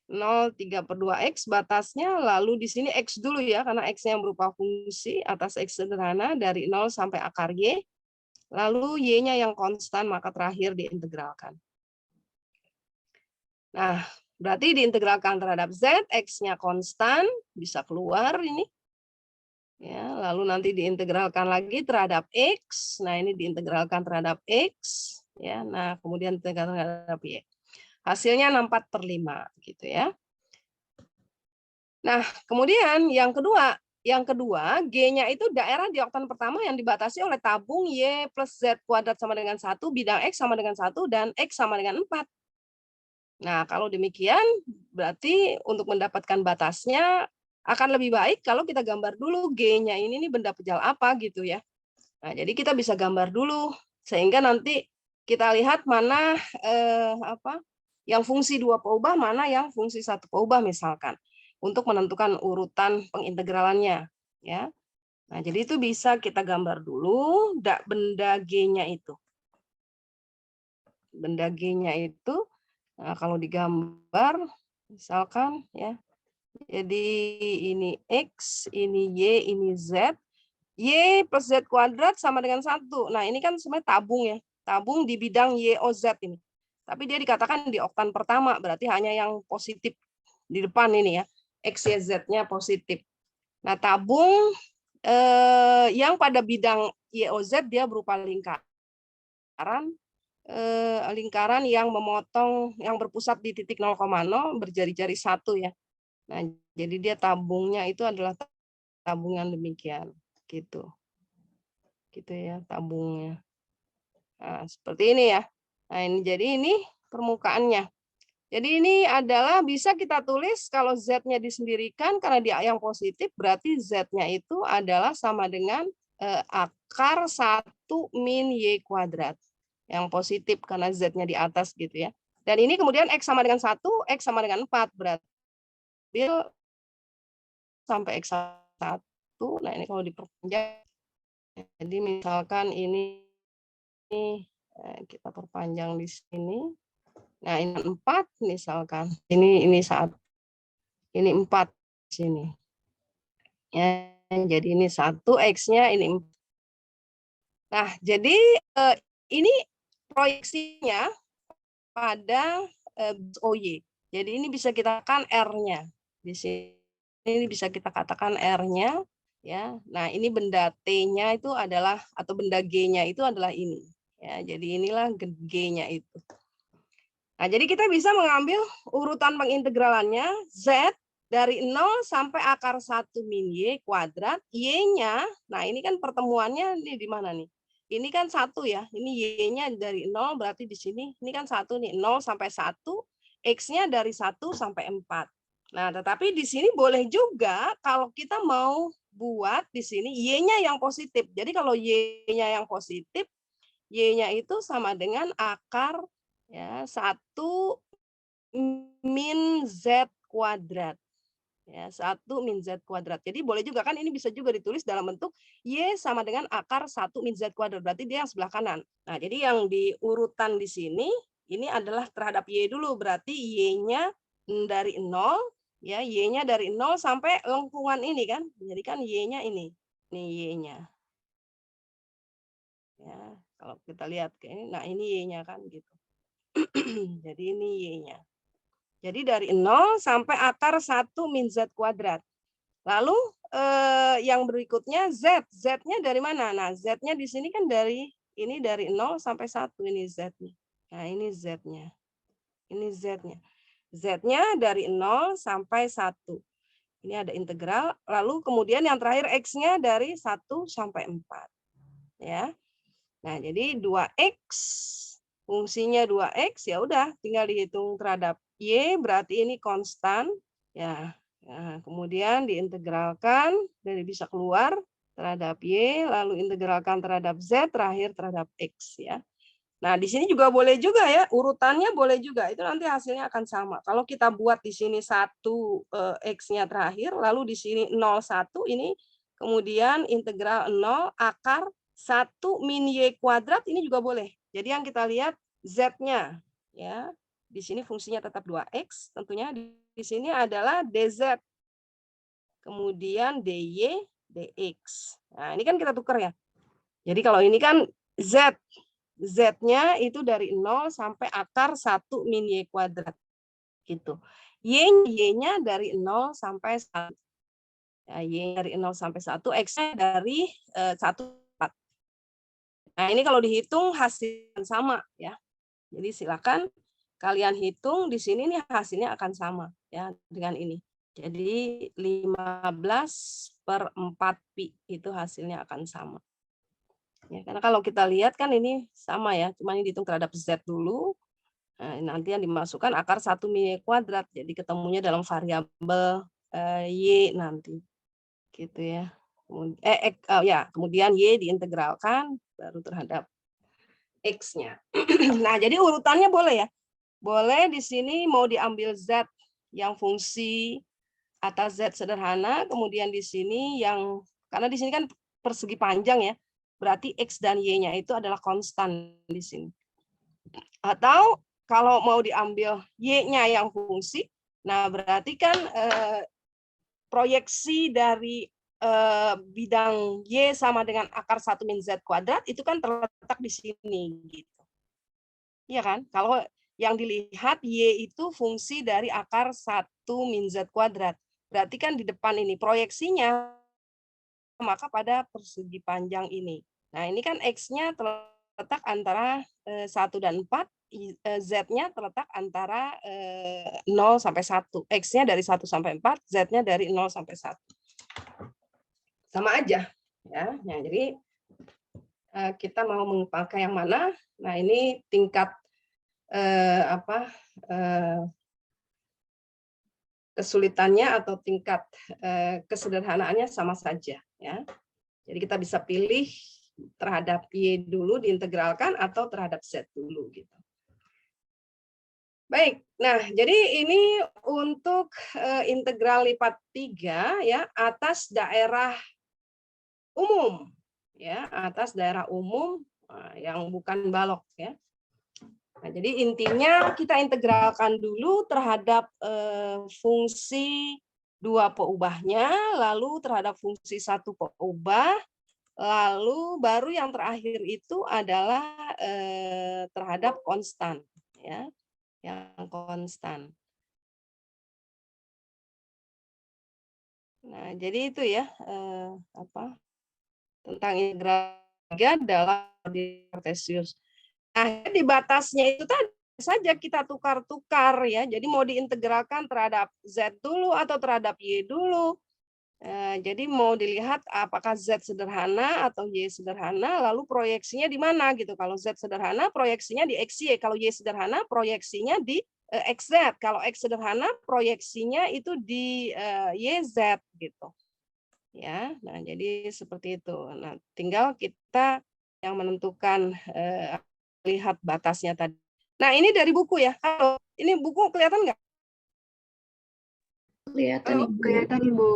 0, 3/2x batasnya, lalu di sini x dulu ya, karena x-nya berupa fungsi atas x sederhana dari 0 sampai akar y. Lalu y-nya yang konstan, maka terakhir diintegralkan. Nah, berarti diintegralkan terhadap z, x-nya konstan, bisa keluar ini. Ya, lalu nanti diintegralkan lagi terhadap x. Nah, ini diintegralkan terhadap x, ya. Nah, kemudian diintegralkan terhadap y. Hasilnya 64/5 gitu ya. Nah, kemudian yang kedua, G-nya itu daerah di oktan pertama yang dibatasi oleh tabung Y plus Z kuadrat sama dengan 1, bidang X sama dengan 1, dan X sama dengan 4. Nah, kalau demikian, berarti untuk mendapatkan batasnya akan lebih baik kalau kita gambar dulu G-nya ini benda pejal apa gitu ya. Nah, jadi kita bisa gambar dulu, sehingga nanti kita lihat mana yang fungsi 2 peubah, mana yang fungsi 1 peubah misalkan, untuk menentukan urutan pengintegralannya, ya. Nah, jadi itu bisa kita gambar dulu benda G-nya itu. Benda G-nya itu, nah, kalau digambar, misalkan ya, jadi ini X, ini Y, ini Z. Y plus Z kuadrat sama dengan 1. Nah, ini kan sebenarnya tabung ya. Tabung di bidang YOZ ini. Tapi dia dikatakan di oktan pertama, berarti hanya yang positif di depan ini ya. X, Y, Z-nya positif. Nah, tabung yang pada bidang YOZ dia berupa lingkaran yang memotong, yang berpusat di titik 0,0, berjari-jari 1 ya. Nah, jadi dia tabungnya itu adalah tabung yang demikian, gitu. Gitu ya tabungnya. Nah, seperti ini ya. Nah, ini jadi ini permukaannya. Jadi ini adalah bisa kita tulis kalau Z-nya disendirikan karena dia yang positif, berarti Z-nya itu adalah sama dengan akar 1 min Y kuadrat. Yang positif karena Z-nya di atas gitu ya. Dan ini kemudian X sama dengan 1, X sama dengan 4, berarti sampai X1. Nah, ini kalau diperpanjang, jadi misalkan ini kita perpanjang di sini. Nah, ini 4 misalkan. Ini 1. Ini 4 sini. Ya, jadi ini 1, X-nya ini 4. Nah, jadi ini proyeksinya pada OY. Jadi ini bisa kita katakan R-nya. Di sini ini bisa kita katakan R-nya ya. Nah, ini benda T-nya itu adalah atau benda G-nya itu adalah ini. Ya, jadi inilah G-nya itu. Nah, jadi kita bisa mengambil urutan pengintegralannya Z dari 0 sampai akar 1 min Y kuadrat. Y-nya, nah ini kan pertemuannya ini di mana nih? Ini kan 1 ya, ini Y-nya dari 0 berarti di sini, ini kan 1 nih, 0 sampai 1, X-nya dari 1 sampai 4. Nah, tetapi di sini boleh juga kalau kita mau buat di sini Y-nya yang positif. Jadi kalau Y-nya yang positif, Y-nya itu sama dengan akar ya 1 min Z kuadrat. Ya, 1 min Z kuadrat. Jadi boleh juga kan ini bisa juga ditulis dalam bentuk Y sama dengan akar 1 min Z kuadrat. Berarti dia yang sebelah kanan. Nah, jadi yang di urutan di sini ini adalah terhadap Y dulu. Berarti Y-nya dari 0 ya, Y-nya dari 0 sampai lengkungan ini kan. Jadi kan Y-nya ini. Ini Y-nya. Ya, kalau kita lihat ke ini, nah ini Y-nya kan gitu. Jadi ini Y-nya. Jadi dari 0 sampai akar 1 min Z kuadrat. Lalu yang berikutnya Z. Z-nya dari mana? Nah, Z-nya di sini kan dari 0 sampai 1 ini Z-nya. Nah, ini Z-nya. Ini Z-nya. Z-nya dari 0 sampai 1. Ini ada integral. Lalu kemudian yang terakhir X-nya dari 1 sampai 4. Ya. Nah, jadi 2X, fungsinya 2X, ya udah tinggal dihitung terhadap Y, berarti ini konstan. Ya, nah, kemudian diintegralkan, dari bisa keluar terhadap Y, lalu integralkan terhadap Z, terakhir terhadap X. Ya. Nah, di sini juga boleh juga ya, urutannya boleh juga, itu nanti hasilnya akan sama. Kalau kita buat di sini 1 X-nya terakhir, lalu di sini 0,1, ini kemudian integral 0 akar 1 min Y kuadrat, ini juga boleh. Jadi yang kita lihat Z-nya, ya di sini fungsinya tetap 2X, tentunya di sini adalah DZ, kemudian DY, DX. Nah, ini kan kita tukar ya. Jadi kalau ini kan Z, Z-nya itu dari 0 sampai akar 1 min Y kuadrat. Gitu. Y-nya dari 0 sampai 1. Ya, Y dari 0 sampai 1, X-nya dari 1, 4. Nah, ini kalau dihitung hasilnya sama ya. Jadi silakan kalian hitung di sini nih hasilnya akan sama ya dengan ini. Jadi 15/4 pi itu hasilnya akan sama. Ya, karena kalau kita lihat kan ini sama ya, cuma ini dihitung terhadap Z dulu. Nah, nanti yang dimasukkan akar 1 min Y kuadrat. Jadi ketemunya dalam variabel Y nanti. Gitu ya. Kemudian Y diintegralkan baru terhadap X-nya. Nah, jadi urutannya boleh ya. Boleh di sini mau diambil Z yang fungsi atas Z sederhana, kemudian di sini yang, karena di sini kan persegi panjang ya, berarti X dan Y-nya itu adalah konstan di sini. Atau kalau mau diambil Y-nya yang fungsi, nah berarti kan proyeksi dari bidang Y sama dengan akar 1 min Z kuadrat itu kan terletak di sini gitu. Iya kan? Kalau yang dilihat Y itu fungsi dari akar 1 min Z kuadrat. Berarti kan di depan ini proyeksinya maka pada persegi panjang ini. Nah, ini kan X-nya terletak antara 1 dan 4, Z-nya terletak antara 0 sampai 1. X-nya dari 1 sampai 4, Z-nya dari 0 sampai 1. Sama aja ya. Nah, jadi kita mau memakai yang mana? Nah, ini tingkat kesulitannya atau tingkat kesederhanaannya sama saja ya. Jadi kita bisa pilih terhadap Y dulu diintegralkan atau terhadap Z dulu gitu. Baik, nah jadi ini untuk integral lipat 3 ya atas daerah umum ya, atas daerah umum yang bukan balok ya. Nah, jadi intinya kita integralkan dulu terhadap fungsi 2 peubahnya, lalu terhadap fungsi 1 peubah, lalu baru yang terakhir itu adalah terhadap konstan ya, yang konstan. Nah, jadi itu ya tentang integral 3 dalam Cartesius. Nah, di batasnya itu tadi saja kita tukar-tukar ya. Jadi mau diintegralkan terhadap Z dulu atau terhadap Y dulu. Jadi mau dilihat apakah Z sederhana atau Y sederhana, lalu proyeksinya di mana gitu. Kalau Z sederhana proyeksinya di XY, kalau Y sederhana proyeksinya di XZ. Kalau X sederhana proyeksinya itu di YZ gitu. Ya, nah jadi seperti itu. Nah, tinggal kita yang menentukan lihat batasnya tadi. Nah, ini dari buku ya. Halo, ini buku kelihatan nggak? Kelihatan Halo, Ibu. Kelihatan, Bu.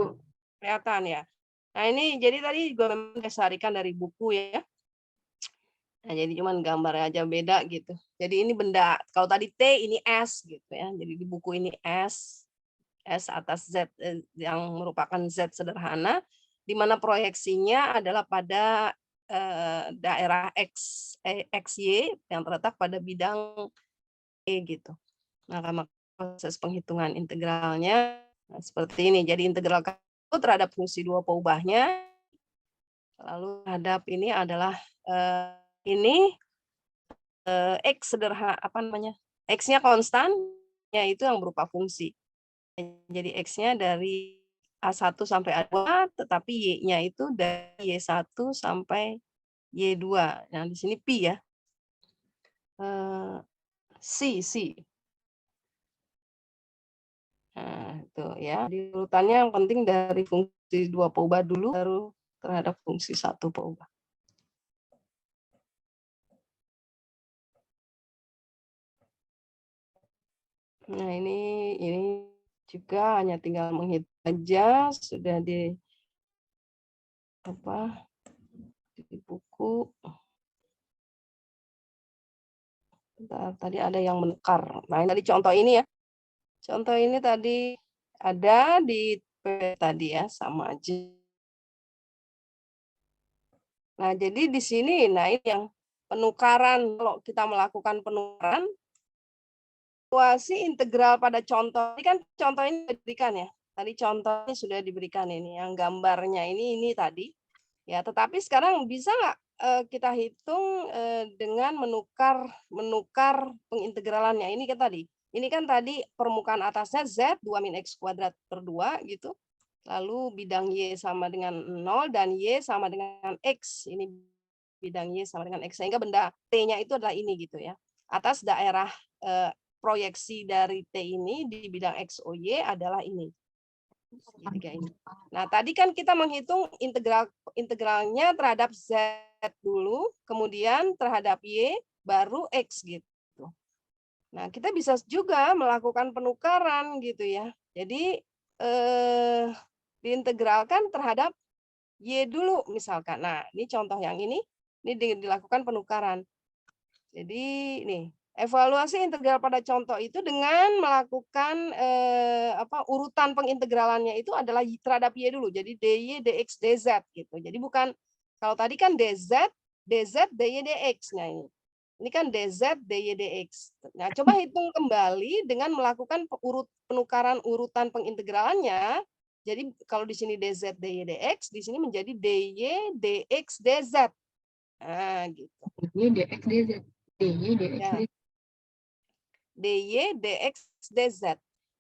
kelihatan ya. Nah, ini jadi tadi gue memang dasarikan dari buku ya. Nah, jadi cuman gambarnya aja beda gitu. Jadi ini benda, kalau tadi T ini S gitu ya. Jadi di buku ini S atas Z yang merupakan Z sederhana, di mana proyeksinya adalah pada daerah XY yang terletak pada bidang E gitu. Nah, proses penghitungan integralnya seperti ini. Jadi integral terhadap fungsi 2 peubahnya, lalu terhadap ini adalah ini X sederhana apa namanya? X-nya konstan, ya itu yang berupa fungsi. Jadi X-nya dari A1 sampai A2, tetapi Y-nya itu dari Y1 sampai Y2. Nah, di sini Pi ya. C. Nah, itu ya. Di urutannya yang penting dari fungsi 2 peubah dulu, baru terhadap fungsi 1 peubah. Nah, ini juga hanya tinggal menghitung aja, sudah di buku. Bentar, tadi ada yang menukar. Nah, ini tadi contoh ini ya. Contoh ini tadi ada di tadi ya, sama aja. Nah, jadi di sini, nah ini yang penukaran, kalau kita melakukan penukaran, evaluasi integral pada contoh, ini kan contoh ini diberikan ya. Tadi contohnya sudah diberikan ini, yang gambarnya ini tadi. Ya, tetapi sekarang bisa nggak kita hitung dengan menukar pengintegralannya. Ini kan tadi. Ini kan tadi permukaan atasnya Z 2 min X kuadrat per 2 gitu. Lalu bidang Y sama dengan 0 dan Y sama dengan X. Ini bidang Y sama dengan X. Sehingga benda T-nya itu adalah ini gitu ya. Atas daerah proyeksi dari T ini di bidang XOY adalah ini. Segitiga ini. Nah, tadi kan kita menghitung integralnya terhadap Z dulu, kemudian terhadap Y, baru X gitu. Nah, kita bisa juga melakukan penukaran gitu ya. Jadi diintegralkan terhadap Y dulu misalkan. Nah, ini contoh yang ini dilakukan penukaran. Jadi nih, evaluasi integral pada contoh itu dengan melakukan urutan pengintegralannya itu adalah terhadap Y dulu. Jadi DY, DX, DZ gitu. Jadi bukan, kalau tadi kan DZ, DY, DX. Nah, ini kan DZ, DY, DX. Nah, coba hitung kembali dengan melakukan penukaran urutan pengintegralannya. Jadi kalau di sini DZ, DY, DX, di sini menjadi DY, DX, DZ. Nah, gitu. DY, DX, DZ. DY, DX, Ya. DZ. DY, DX, DZ.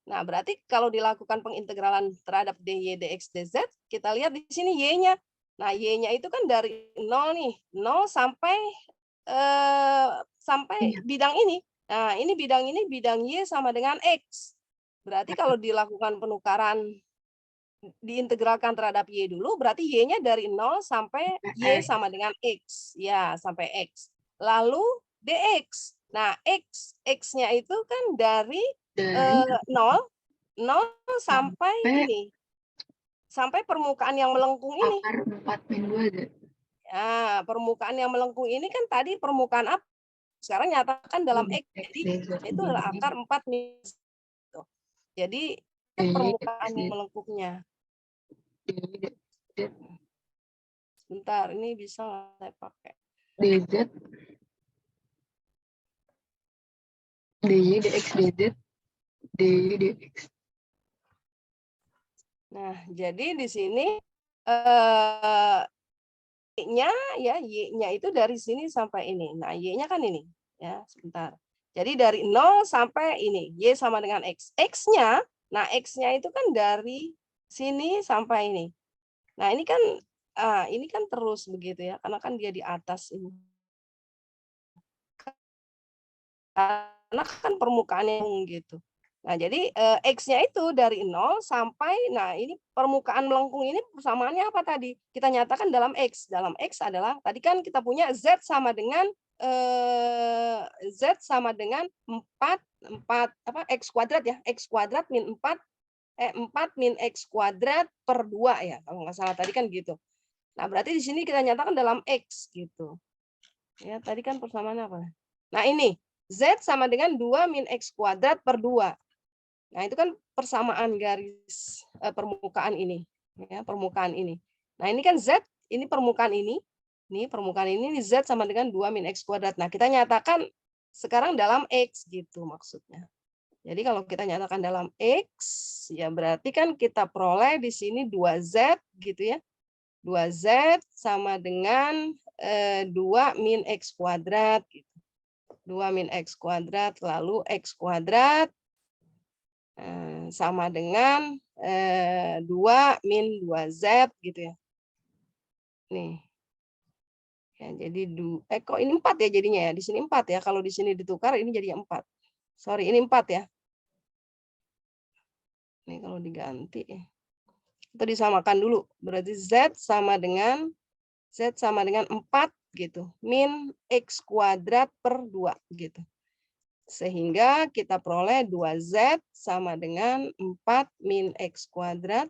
Nah, berarti kalau dilakukan pengintegralan terhadap DY, DX, DZ, kita lihat di sini Y-nya. Nah, Y-nya itu kan dari 0 nih, 0 sampai bidang ini. Nah, ini bidang Y sama dengan X. Berarti kalau dilakukan penukaran diintegralkan terhadap Y dulu, berarti Y-nya dari 0 sampai Y sama dengan X. Ya, sampai X. Lalu DX. Nah, X-nya itu kan dari 0 sampai ini. Sampai permukaan yang melengkung ini. Akar 4-2 Z. Nah, permukaan yang melengkung ini kan tadi permukaan apa? Sekarang nyatakan dalam X. Jadi itu adalah akar 4 min. Jadi permukaan yang melengkungnya. Sebentar, ini bisa nggak saya pakai? DZ, DY, DX, DZ, DY, DX. Nah, jadi di sini Y-nya itu dari sini sampai ini. Nah, Y-nya kan ini. Ya, sebentar. Jadi dari 0 sampai ini. Y sama dengan X. X-nya, nah X-nya itu kan dari sini sampai ini. Nah, ini kan terus begitu ya, karena kan dia di atas ini. Karena kan permukaannya gitu. Nah, jadi X-nya itu dari 0 sampai, nah ini permukaan melengkung ini persamaannya apa tadi? Kita nyatakan dalam X. Dalam X adalah, tadi kan kita punya Z sama dengan 4 X kuadrat ya. X kuadrat min 4 min X kuadrat per 2 ya. Kalau nggak salah tadi kan gitu. Nah, berarti di sini kita nyatakan dalam X gitu. Ya, tadi kan persamaannya apa? Nah, ini Z sama dengan 2 min X kuadrat per 2. Nah, itu kan persamaan garis permukaan ini. Ya, permukaan ini. Nah, ini kan Z, ini permukaan ini. Ini permukaan ini Z sama dengan 2 min X kuadrat. Nah, kita nyatakan sekarang dalam X gitu maksudnya. Jadi kalau kita nyatakan dalam X, ya berarti kan kita peroleh di sini 2Z gitu ya. 2Z sama dengan 2 min X kuadrat. Gitu. 2 min X kuadrat, lalu X kuadrat sama dengan 2 min 2Z gitu ya. Nih. Ya, jadi kok ini 4 ya jadinya ya. Di sini 4 ya. Kalau di sini ditukar ini jadi 4. Sorry, ini 4 ya. Ini kalau diganti. Kita disamakan dulu. Berarti Z sama dengan 4 gitu. Min X kuadrat per 2 gitu. Sehingga kita peroleh 2Z sama dengan 4 min X kuadrat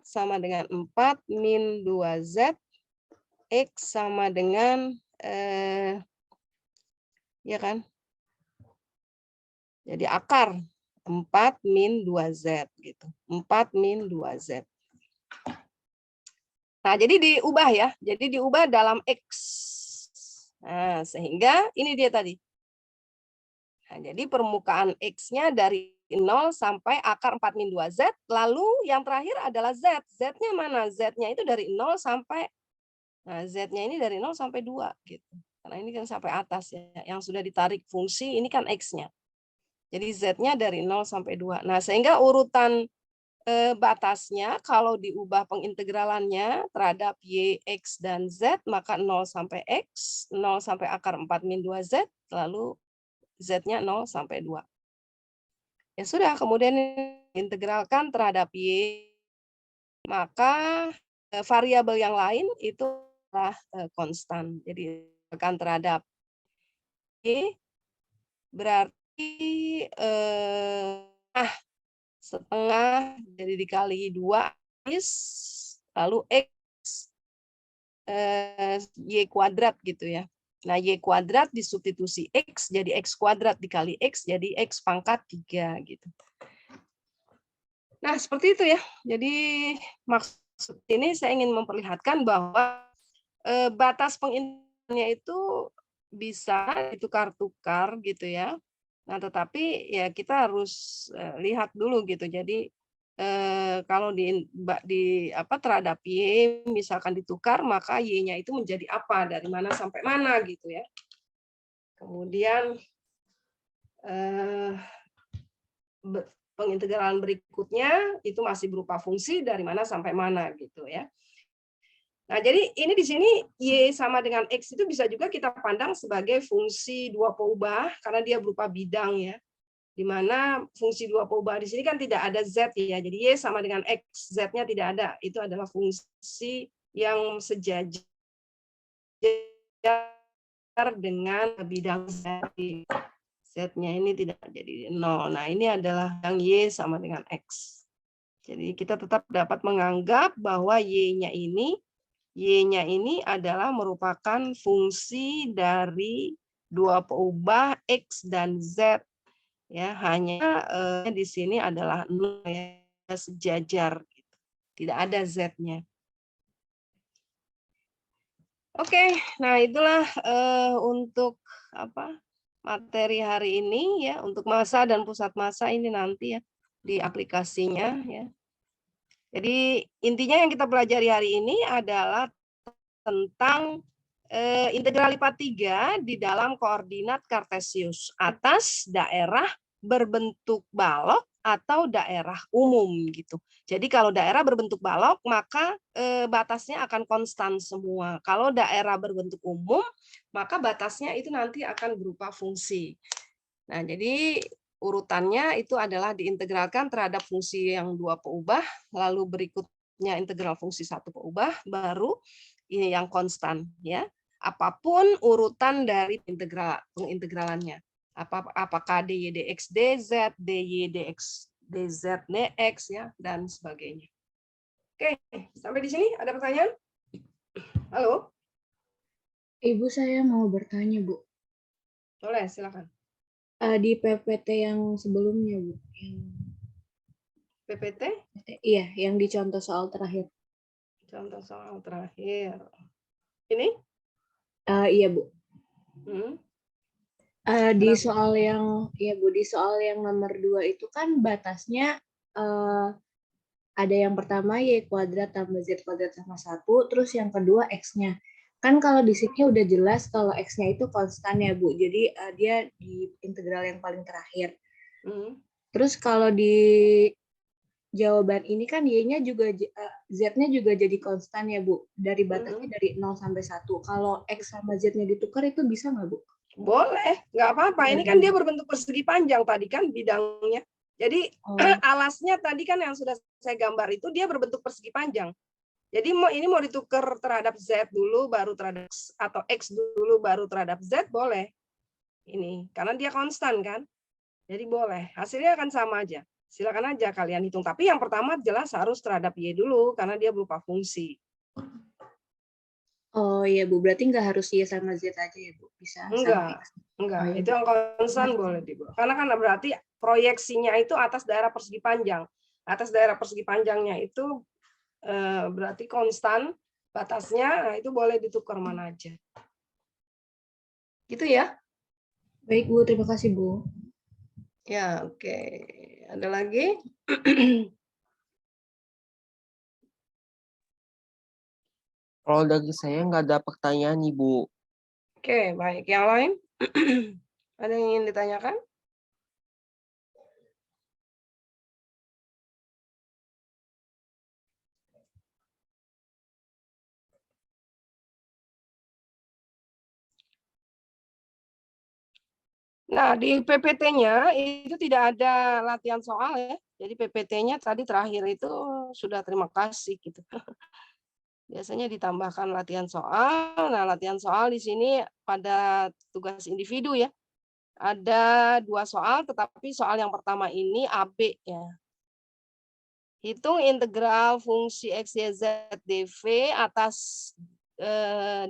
sama dengan 4 min 2Z, X sama dengan, ya kan? Jadi akar 4 min 2Z. Gitu. 4 min 2Z. Nah, jadi diubah ya. Jadi diubah dalam X. Nah, sehingga ini dia tadi. Nah, jadi permukaan X-nya dari 0 sampai akar 4 min 2Z, lalu yang terakhir adalah Z. Z-nya mana? Z-nya itu dari 0 sampai, nah Z-nya ini dari 0 sampai 2. Gitu. Karena ini kan sampai atas ya. Yang sudah ditarik fungsi, ini kan X-nya. Jadi Z-nya dari 0 sampai 2. Nah, sehingga urutan batasnya kalau diubah pengintegralannya terhadap Y, X, dan Z, maka 0 sampai X, 0 sampai akar 4 min 2Z, lalu Z-nya 0 sampai 2. Ya sudah, kemudian integralkan terhadap Y, maka variabel yang lain itu adalah konstan. Jadi akan terhadap berarti setengah jadi dikali 2 lalu X Y kuadrat gitu ya. Nah, Y kuadrat disubstitusi X jadi X kuadrat dikali X jadi X pangkat 3 gitu. Nah, seperti itu ya. Jadi maksud ini saya ingin memperlihatkan bahwa batas pengintegralannya itu bisa ditukar-tukar gitu ya. Nah, tetapi ya kita harus lihat dulu gitu. Jadi kalau terhadap Y misalkan ditukar, maka Y-nya itu menjadi apa, dari mana sampai mana gitu ya. Kemudian pengintegralan berikutnya itu masih berupa fungsi dari mana sampai mana gitu ya. Nah, jadi ini di sini Y sama dengan X itu bisa juga kita pandang sebagai fungsi dua peubah karena dia berupa bidang ya. Di mana fungsi dua peubah di sini kan tidak ada Z ya. Jadi Y sama dengan X, Z-nya tidak ada. Itu adalah fungsi yang sejajar dengan bidang Z. Z-nya ini tidak jadi 0. Nah, ini adalah yang Y sama dengan X. Jadi kita tetap dapat menganggap bahwa Y-nya ini adalah merupakan fungsi dari dua peubah X dan Z. Ya, hanya di sini adalah 0 ya, sejajar gitu. Tidak ada Z-nya. Oke, nah itulah untuk materi hari ini ya, untuk massa dan pusat massa ini nanti ya di aplikasinya ya. Jadi intinya yang kita pelajari hari ini adalah tentang integral lipat 3 di dalam koordinat kartesius atas daerah berbentuk balok atau daerah umum gitu. Jadi kalau daerah berbentuk balok maka batasnya akan konstan semua. Kalau daerah berbentuk umum maka batasnya itu nanti akan berupa fungsi. Nah, jadi urutannya itu adalah diintegralkan terhadap fungsi yang dua peubah, lalu berikutnya integral fungsi satu peubah, baru ini yang konstan ya. Apapun urutan dari pengintegralannya. Apakah dy dx dz, dy dx dz dx ya dan sebagainya. Oke, sampai di sini ada pertanyaan? Halo? Ibu, saya mau bertanya, Bu. Boleh, silakan. Di PPT yang sebelumnya, Bu. PPT? Iya, yang di contoh soal terakhir. Contoh soal terakhir. Ini? Iya, Bu. Di Kenapa? soal yang, ya Bu, di soal yang nomor 2 itu kan batasnya ada yang pertama Y kuadrat tambah Z kuadrat sama 1, terus yang kedua X-nya. Kan kalau di sini udah jelas kalau X-nya itu konstan ya, Bu. Jadi dia di integral yang paling terakhir. Terus kalau di jawaban ini kan Y-nya juga, Z-nya juga jadi konstan ya, Bu. Dari batasnya dari 0 sampai 1. Kalau X sama Z-nya ditukar itu bisa nggak, Bu? Boleh, nggak apa-apa. Ini kan dia berbentuk persegi panjang tadi kan bidangnya. Jadi alasnya tadi kan yang sudah saya gambar itu dia berbentuk persegi panjang. Jadi ini mau ditukar terhadap Z dulu, baru terhadap X, atau X dulu, baru terhadap Z, boleh. Ini, karena dia konstan kan. Jadi boleh. Hasilnya akan sama aja. Silakan aja kalian hitung. Tapi yang pertama jelas harus terhadap Y dulu, karena dia berupa fungsi. Oh iya, Bu. Berarti nggak harus Y sama Z aja ya, Bu? Bisa sama X. Enggak. Oh, iya. Itu yang konstan boleh dibuat. Karena kan berarti proyeksinya itu atas daerah persegi panjang. Atas daerah persegi panjangnya itu berarti konstan batasnya, nah itu boleh ditukar mana aja. Gitu ya. Baik, Bu. Terima kasih, Bu. Ya, oke. Ada lagi? Kalau dari saya nggak ada pertanyaan, Ibu. Oke, baik. Yang lain? Ada yang ingin ditanyakan? Nah, di PPT-nya itu tidak ada latihan soal ya. Jadi PPT-nya tadi terakhir itu sudah terima kasih gitu. biasanya ditambahkan latihan soal. Nah, latihan soal di sini pada tugas individu ya. Ada 2 soal, tetapi soal yang pertama ini AB ya. Hitung integral fungsi X, Y, Z, dV atas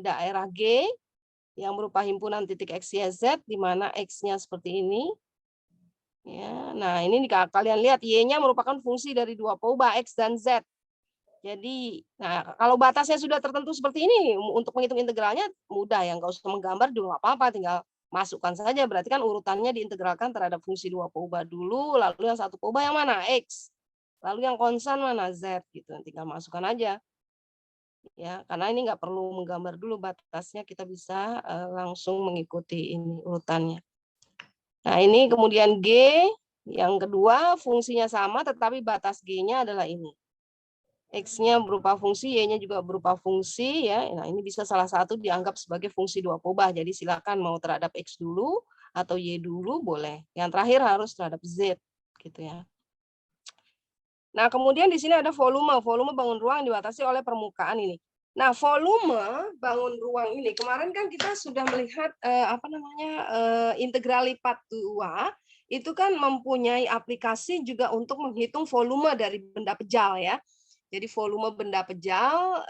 daerah G yang berupa himpunan titik X, Y, Z, di mana X-nya seperti ini. Ya, nah ini kalian lihat Y-nya merupakan fungsi dari 2 peubah X dan Z. Jadi, nah kalau batasnya sudah tertentu seperti ini, untuk menghitung integralnya mudah ya, nggak usah menggambar dulu apa-apa, tinggal masukkan saja. Berarti kan urutannya diintegralkan terhadap fungsi 2 peubah dulu, lalu yang 1 peubah yang mana? X. Lalu yang konstan mana? Z gitu. Tinggal masukkan aja. Ya, karena ini nggak perlu menggambar dulu batasnya, kita bisa langsung mengikuti ini urutannya. Nah, ini kemudian G yang kedua fungsinya sama tetapi batas G-nya adalah ini. X-nya berupa fungsi, Y-nya juga berupa fungsi ya. Nah, ini bisa salah satu dianggap sebagai fungsi 2 peubah. Jadi silakan mau terhadap X dulu atau Y dulu boleh. Yang terakhir harus terhadap Z gitu ya. Nah, kemudian di sini ada volume. Volume bangun ruang dibatasi oleh permukaan ini. Nah, volume bangun ruang ini kemarin kan kita sudah melihat integral lipat 2 itu kan mempunyai aplikasi juga untuk menghitung volume dari benda pejal ya. Jadi volume benda pejal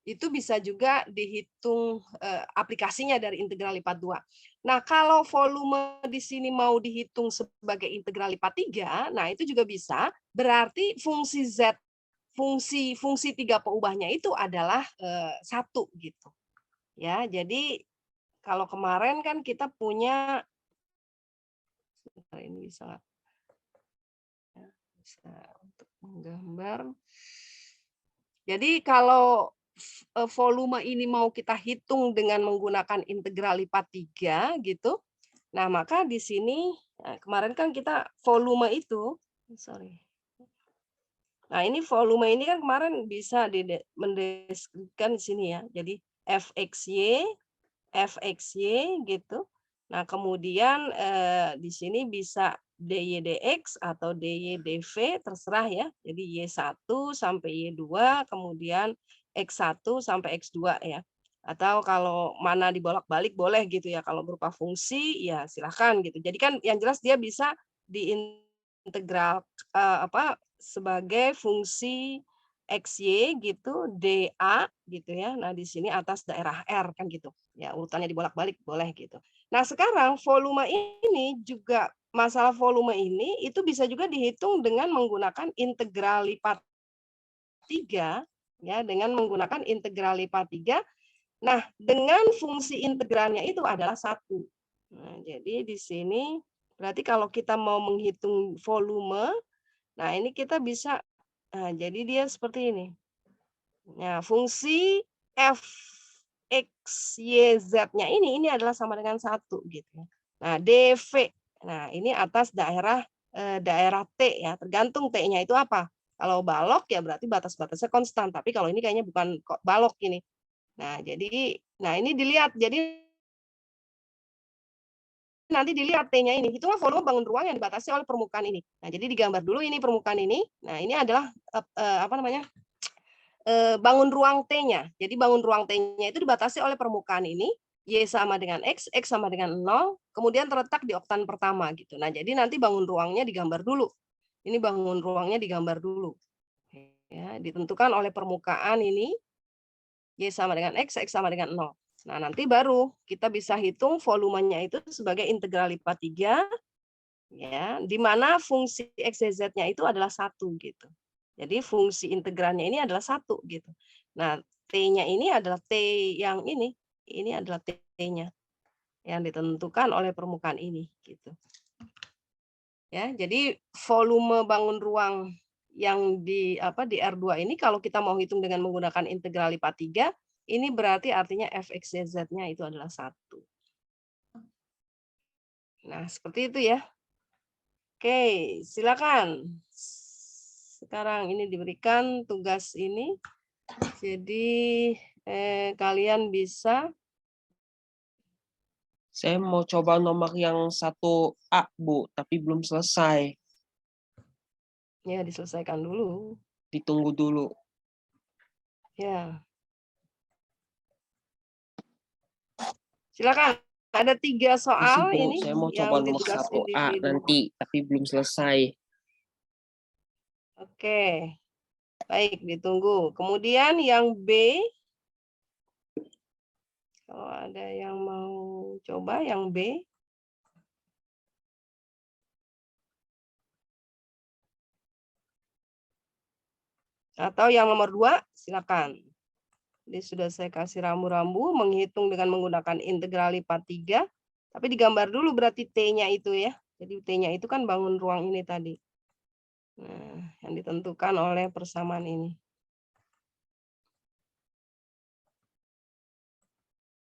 itu bisa juga dihitung aplikasinya dari integral lipat 2. Nah, kalau volume di sini mau dihitung sebagai integral lipat 3, nah itu juga bisa. Berarti fungsi Z, fungsi 3 peubahnya itu adalah 1 gitu. Ya, jadi kalau kemarin kan kita punya ini bisa untuk menggambar. Jadi kalau volume ini mau kita hitung dengan menggunakan integral lipat 3 gitu. Nah, maka di sini kemarin kan kita volume itu Nah, ini volume ini kan kemarin bisa mendeskripsikan di sini ya. Jadi Fxy gitu. Nah, kemudian di sini bisa dy dx atau dy dv terserah ya. Jadi y1 sampai y2 kemudian x1 sampai x2 ya. Atau kalau mana dibolak-balik boleh gitu ya. Kalau berupa fungsi ya silahkan gitu. Jadi kan yang jelas dia bisa diintegral sebagai fungsi XY gitu, DA gitu ya. Nah, di sini atas daerah R kan gitu. Ya, urutannya dibolak-balik boleh gitu. Nah, sekarang volume ini juga masalah volume ini itu bisa juga dihitung dengan menggunakan integral lipat 3 ya, dengan menggunakan integral lipat 3. Nah, dengan fungsi integralnya itu adalah 1. Nah, jadi di sini berarti kalau kita mau menghitung volume, nah ini kita bisa jadi dia seperti ini. Nah, fungsi f x y z-nya ini adalah sama dengan 1 gitu. Nah, dv. Nah, ini atas daerah T ya, tergantung T-nya itu apa. Kalau balok ya berarti batas-batasnya konstan, tapi kalau ini kayaknya bukan balok ini. Nah, jadi ini dilihat. Jadi nanti dilihat T-nya ini. Itulah volume bangun ruang yang dibatasi oleh permukaan ini. Nah, jadi digambar dulu ini permukaan ini. Nah, ini adalah bangun ruang T-nya. Jadi bangun ruang T-nya itu dibatasi oleh permukaan ini. Y sama dengan X sama dengan 0, kemudian terletak di oktan pertama gitu. Nah, jadi nanti bangun ruangnya digambar dulu. Ini bangun ruangnya digambar dulu. Ya, ditentukan oleh permukaan ini Y sama dengan X sama dengan 0. Nah, nanti baru kita bisa hitung volumenya itu sebagai integral lipat 3 ya, di mana fungsi X, Y, Z-nya itu adalah 1 gitu. Jadi fungsi integralnya ini adalah 1 gitu. Nah, T-nya ini adalah T yang ini adalah T-nya yang ditentukan oleh permukaan ini gitu. Ya, jadi volume bangun ruang yang di R2 ini kalau kita mau hitung dengan menggunakan integral lipat 3, ini berarti artinya Fx/z-nya itu adalah 1. Nah, seperti itu ya. Oke, silakan. Sekarang ini diberikan tugas ini. Jadi kalian bisa. Saya mau coba nomor yang 1A, Bu, tapi belum selesai. Ya, diselesaikan dulu. Ditunggu dulu. Ya. Silakan. Ada 3 Isi, soal Bu. ini Saya mau yang coba nomor ditugasin 1A di nanti, tapi belum selesai. Oke. Baik, ditunggu. Kemudian yang B. Kalau ada yang mau coba yang B. Atau yang nomor 2, silakan. Jadi sudah saya kasih rambu-rambu menghitung dengan menggunakan integral lipat 3. Tapi digambar dulu berarti T-nya itu ya. Jadi T-nya itu kan bangun ruang ini tadi. Nah, yang ditentukan oleh persamaan ini.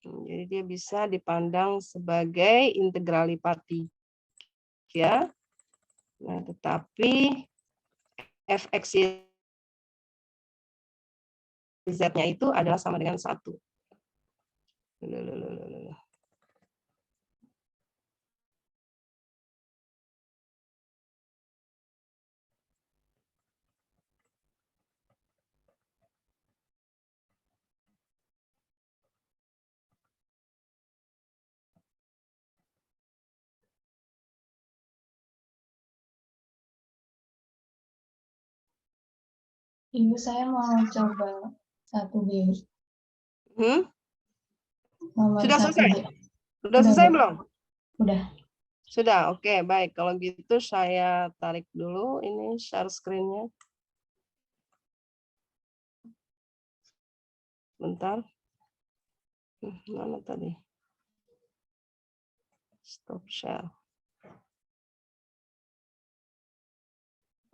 Jadi dia bisa dipandang sebagai integral lipat 3. Nah, tetapi fx z-nya itu adalah sama dengan 1. Ibu, saya mau coba 1B. Nomor Sudah 1B. selesai? Sudah selesai Bu. belum? Udah. Sudah, oke, baik. Kalau gitu saya tarik dulu ini share screen-nya. Bentar. Mana tadi? Stop share.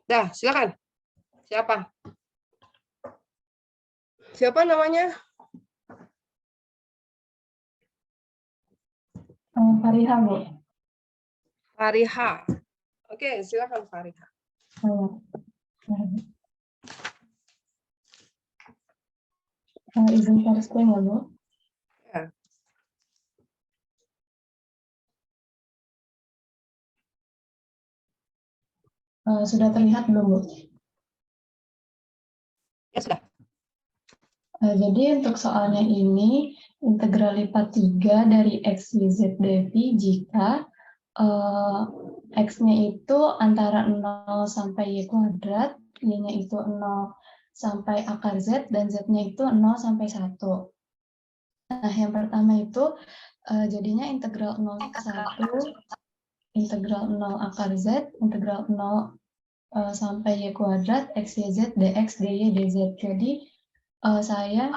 Dah, silakan. Siapa? Siapa namanya? Fariha, Bu. Fariha. Oke, silakan Fariha. Izin share screen ya, Bu. Ya. Sudah terlihat belum, Bu? Ya sudah. Jadi untuk soalnya ini, integral lipat 3 dari X, Y, Z, dV jika X-nya itu antara 0 sampai Y kuadrat, Y-nya itu 0 sampai akar Z, dan Z-nya itu 0 sampai 1. Nah, yang pertama itu jadinya integral 0 ke 1, integral 0 akar Z, integral 0 sampai Y kuadrat, X, Y, Z, dx, dy, dz. Jadi, saya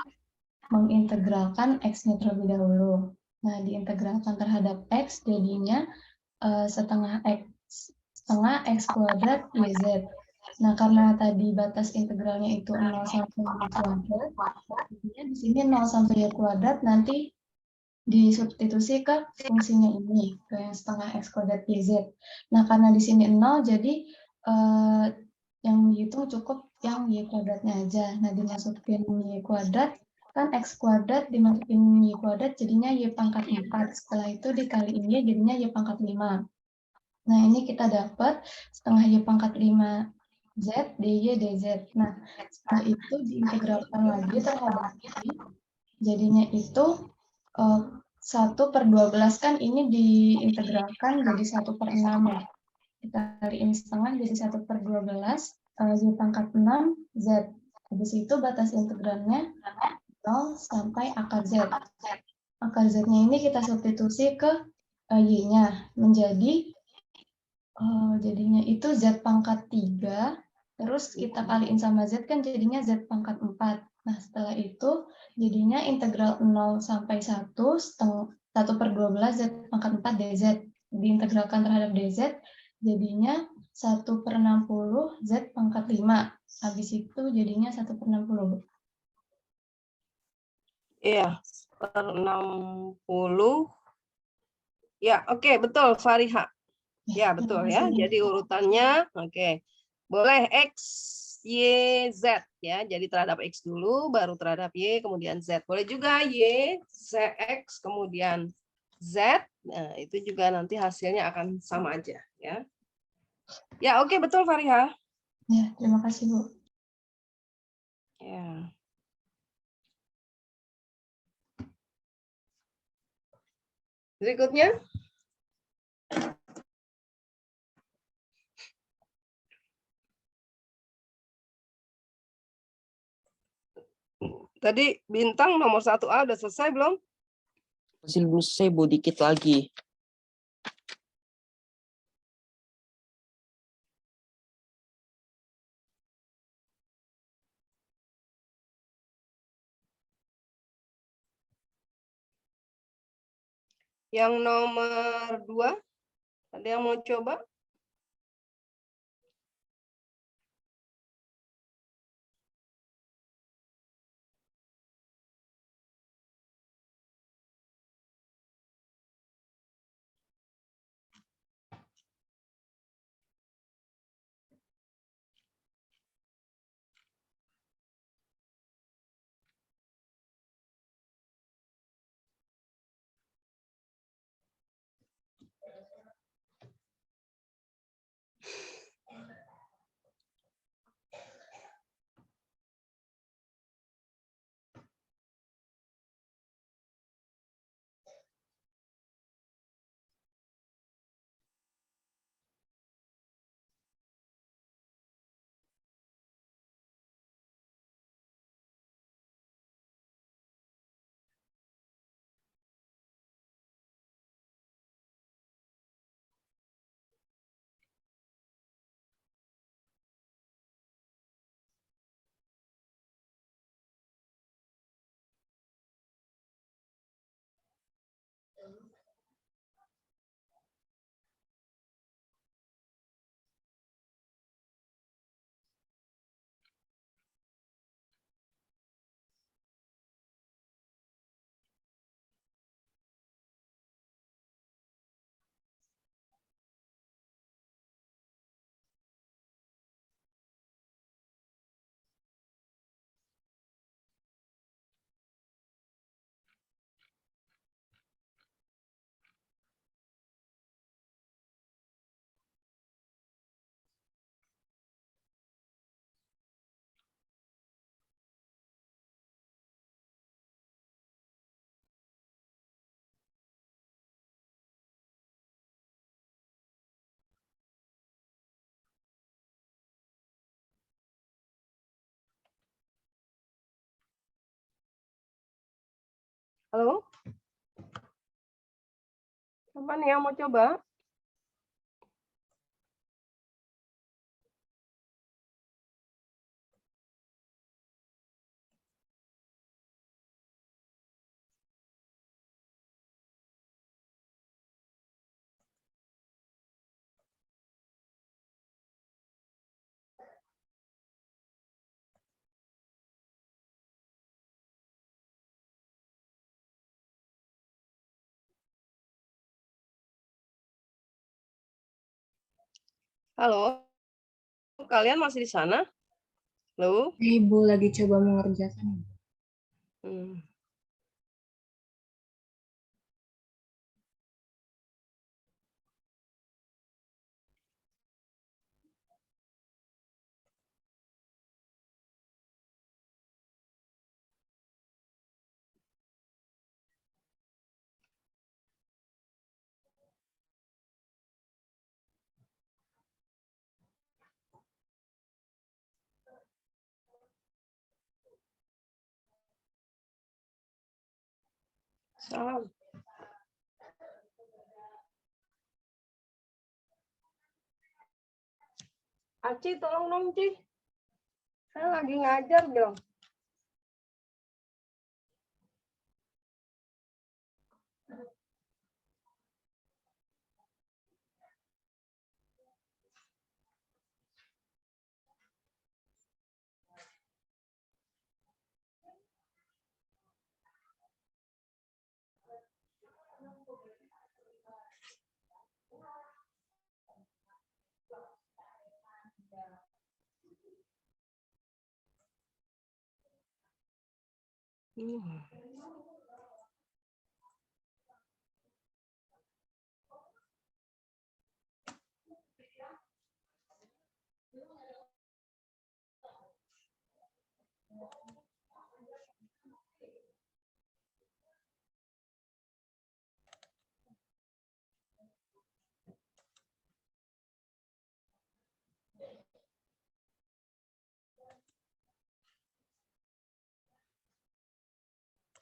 mengintegralkan X-nya terlebih dahulu. Nah, diintegralkan terhadap X, jadinya setengah X kuadrat YZ. Nah, karena tadi batas integralnya itu 0 sampai Y kuadrat, jadinya di sini 0 sampai Y kuadrat nanti disubstitusi ke fungsinya ini, ke yang setengah X kuadrat YZ. Nah, karena di sini 0, jadi yang dihitung cukup yang Y kuadratnya aja. Nah, dimasukin Y kuadrat, kan X kuadrat dimasukin Y kuadrat jadinya Y pangkat 4. Setelah itu dikaliin Y jadinya Y pangkat 5. Nah, ini kita dapat setengah Y pangkat 5 Z, dy, dz. Nah, setelah itu diintegralkan lagi terhadap Y, jadinya itu 1/12 kan ini diintegralkan jadi 1/6 ya. Kita kaliin setengah jadi 1/12, Y pangkat 6 Z. Habis itu batas integralnya 0 sampai akar Z. Akar Z-nya ini kita substitusi ke Y-nya menjadi jadinya itu Z pangkat 3, terus kita kaliin sama Z kan jadinya Z pangkat 4. Nah, setelah itu jadinya integral 0 sampai 1, 1/12 Z pangkat 4 dz. Diintegralkan terhadap dz, jadinya 1/60 Z pangkat 5. Habis itu jadinya 1/60. Iya, 1/60. Ya, oke, betul Fariha. Ya, betul ya. Jadi urutannya, oke. Boleh X, Y, Z ya. Jadi terhadap X dulu, baru terhadap Y, kemudian Z. Boleh juga Y, Z, X, kemudian Z. Nah, itu juga nanti hasilnya akan sama aja ya. Ya, oke, betul Fariha. Ya, terima kasih, Bu. Ya. Berikutnya. Tadi bintang nomor 1A udah selesai belum? Masih belum selesai, Bu, dikit lagi. Yang nomor 2, ada yang mau coba? Halo? Siapa nih yang mau coba? Halo? Kalian masih di sana? Halo? Ibu lagi coba mengerjakan. Hmm. Salam. Aci, tolong dong, Ci. Saya lagi ngajar dong. Hmm.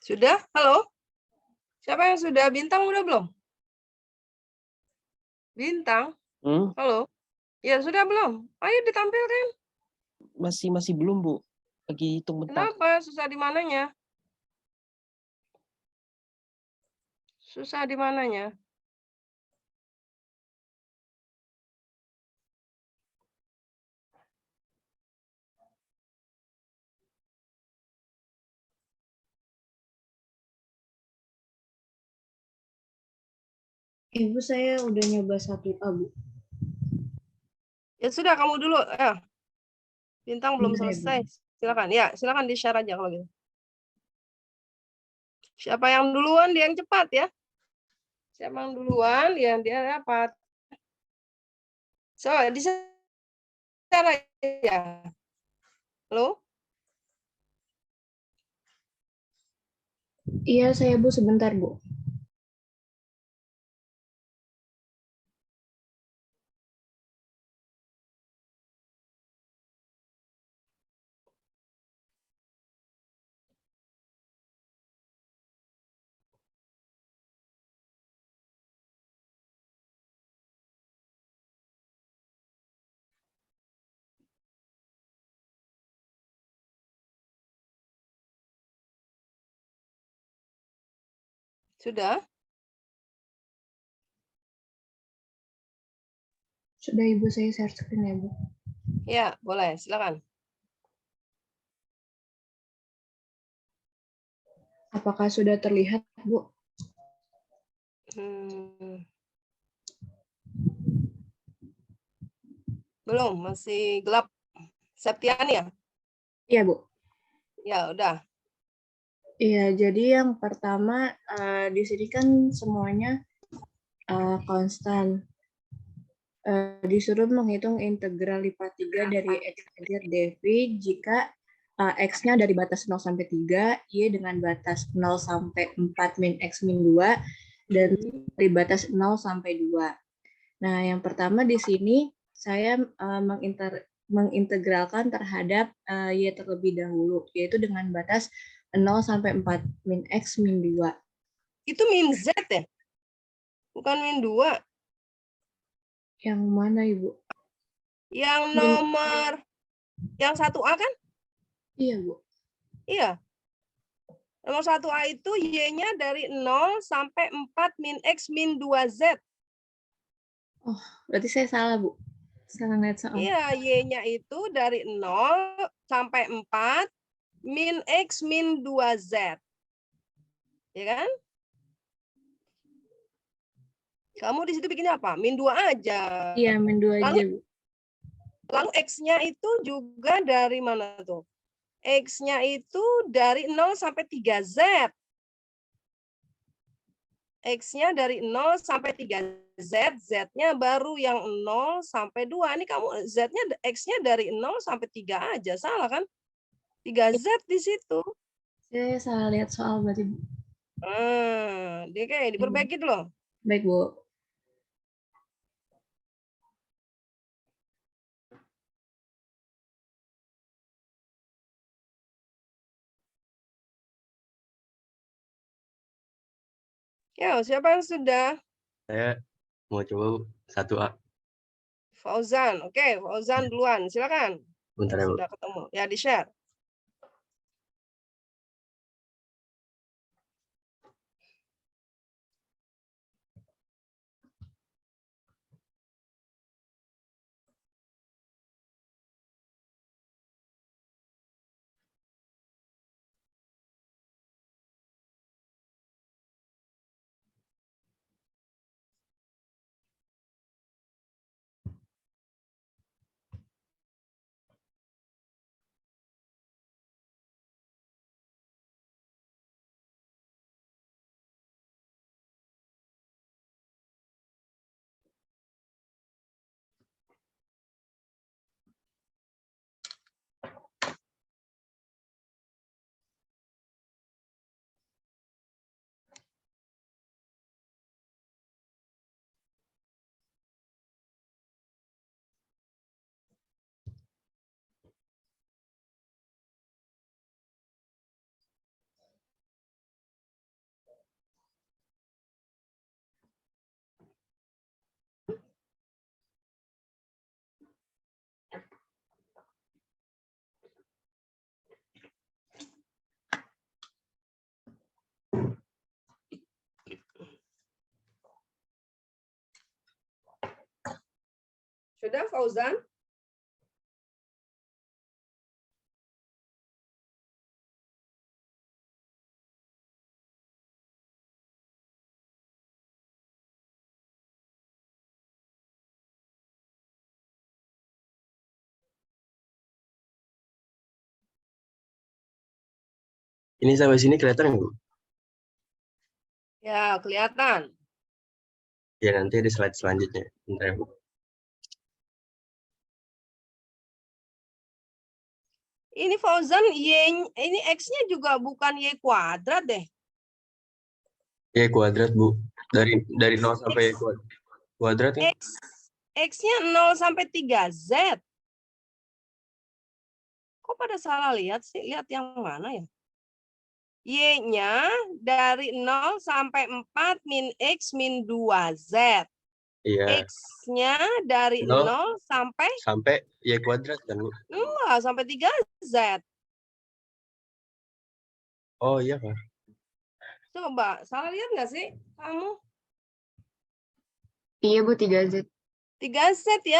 Sudah? Halo? Siapa yang sudah? Bintang udah belum? Bintang? Hmm, Halo? Ya, sudah belum? Ayo ditampilkan. masih belum, Bu. Lagi hitung bentar. Kenapa? Susah di mananya? Susah di mananya? Ibu saya udah nyoba 1A, Bu. Ya sudah, kamu dulu. Bintang belum Bentar ya, Bu. selesai. Silakan. Ya, silakan di-share aja kalau gitu. Siapa yang duluan, dia yang cepat ya. Siapa yang duluan, dia dapat. So, di-share aja. Halo? Iya, saya Bu, sebentar, Bu. Sudah? Sudah Ibu, saya share screen ya, Bu. Ya, boleh. Silakan. Apakah sudah terlihat, Bu? Belum, masih gelap. Septiani ya? Iya, Bu. Ya, udah. Iya, jadi yang pertama di sini kan semuanya konstan. Disuruh menghitung integral lipat 3 dari X kuadrat dV jika X-nya dari batas 0 sampai 3, Y dengan batas 0 sampai 4 min X min 2, dan dari batas 0 sampai 2. Nah, yang pertama di sini saya mengintegralkan terhadap Y terlebih dahulu, yaitu dengan batas 0 sampai 4 min X min 2. Itu min Z ya? Bukan min 2. Yang mana, Ibu? Yang nomor, yang 1A kan? Iya, Bu. Iya. Nomor 1A itu Y-nya dari 0 sampai 4 min X min 2Z. Oh, berarti saya salah, Bu. Salah lihat soal. Iya, Y-nya itu dari 0 sampai 4 min X min 2Z. Ya kan? Kamu di situ bikinnya apa? Min 2 aja. Iya, min 2 aja, Bu. Lalu X-nya itu juga dari mana tuh? X-nya itu dari 0 sampai 3Z. X-nya dari 0 sampai 3Z, Z-nya baru yang 0 sampai 2. Ini kamu Z-nya, X-nya dari 0 sampai 3 aja. Salah kan? 3Z di situ. Saya salah lihat soal berarti, Bu. Dia kayak diperbaiki dulu. Baik, Bu. Ya, siapa yang sudah? Saya mau coba 1A. Fauzan. Oke, Fauzan duluan. Silakan. Bentar ya, Bu. Sudah ketemu. Ya, di-share. Sudah, Fauzan? Ini sampai sini kelihatan nggak, Bu? Ya, kelihatan. Ya, nanti di slide selanjutnya. Bentar ya, Bu. Ini Fauzan, ini X-nya juga bukan Y kuadrat deh. Y kuadrat, Bu. Dari 0 sampai Y kuadrat ya? X-nya 0 sampai 3Z. Kok pada salah lihat sih? Lihat yang mana ya? Y-nya dari 0 sampai 4 min X min 2Z. Iya. X-nya dari 0 0 sampai sampai Y kuadrat kan, Bu? enggak, sampai 3Z. Oh iya, Kak. Coba, salah lihat nggak sih kamu? Iya, Bu, 3Z. 3Z ya.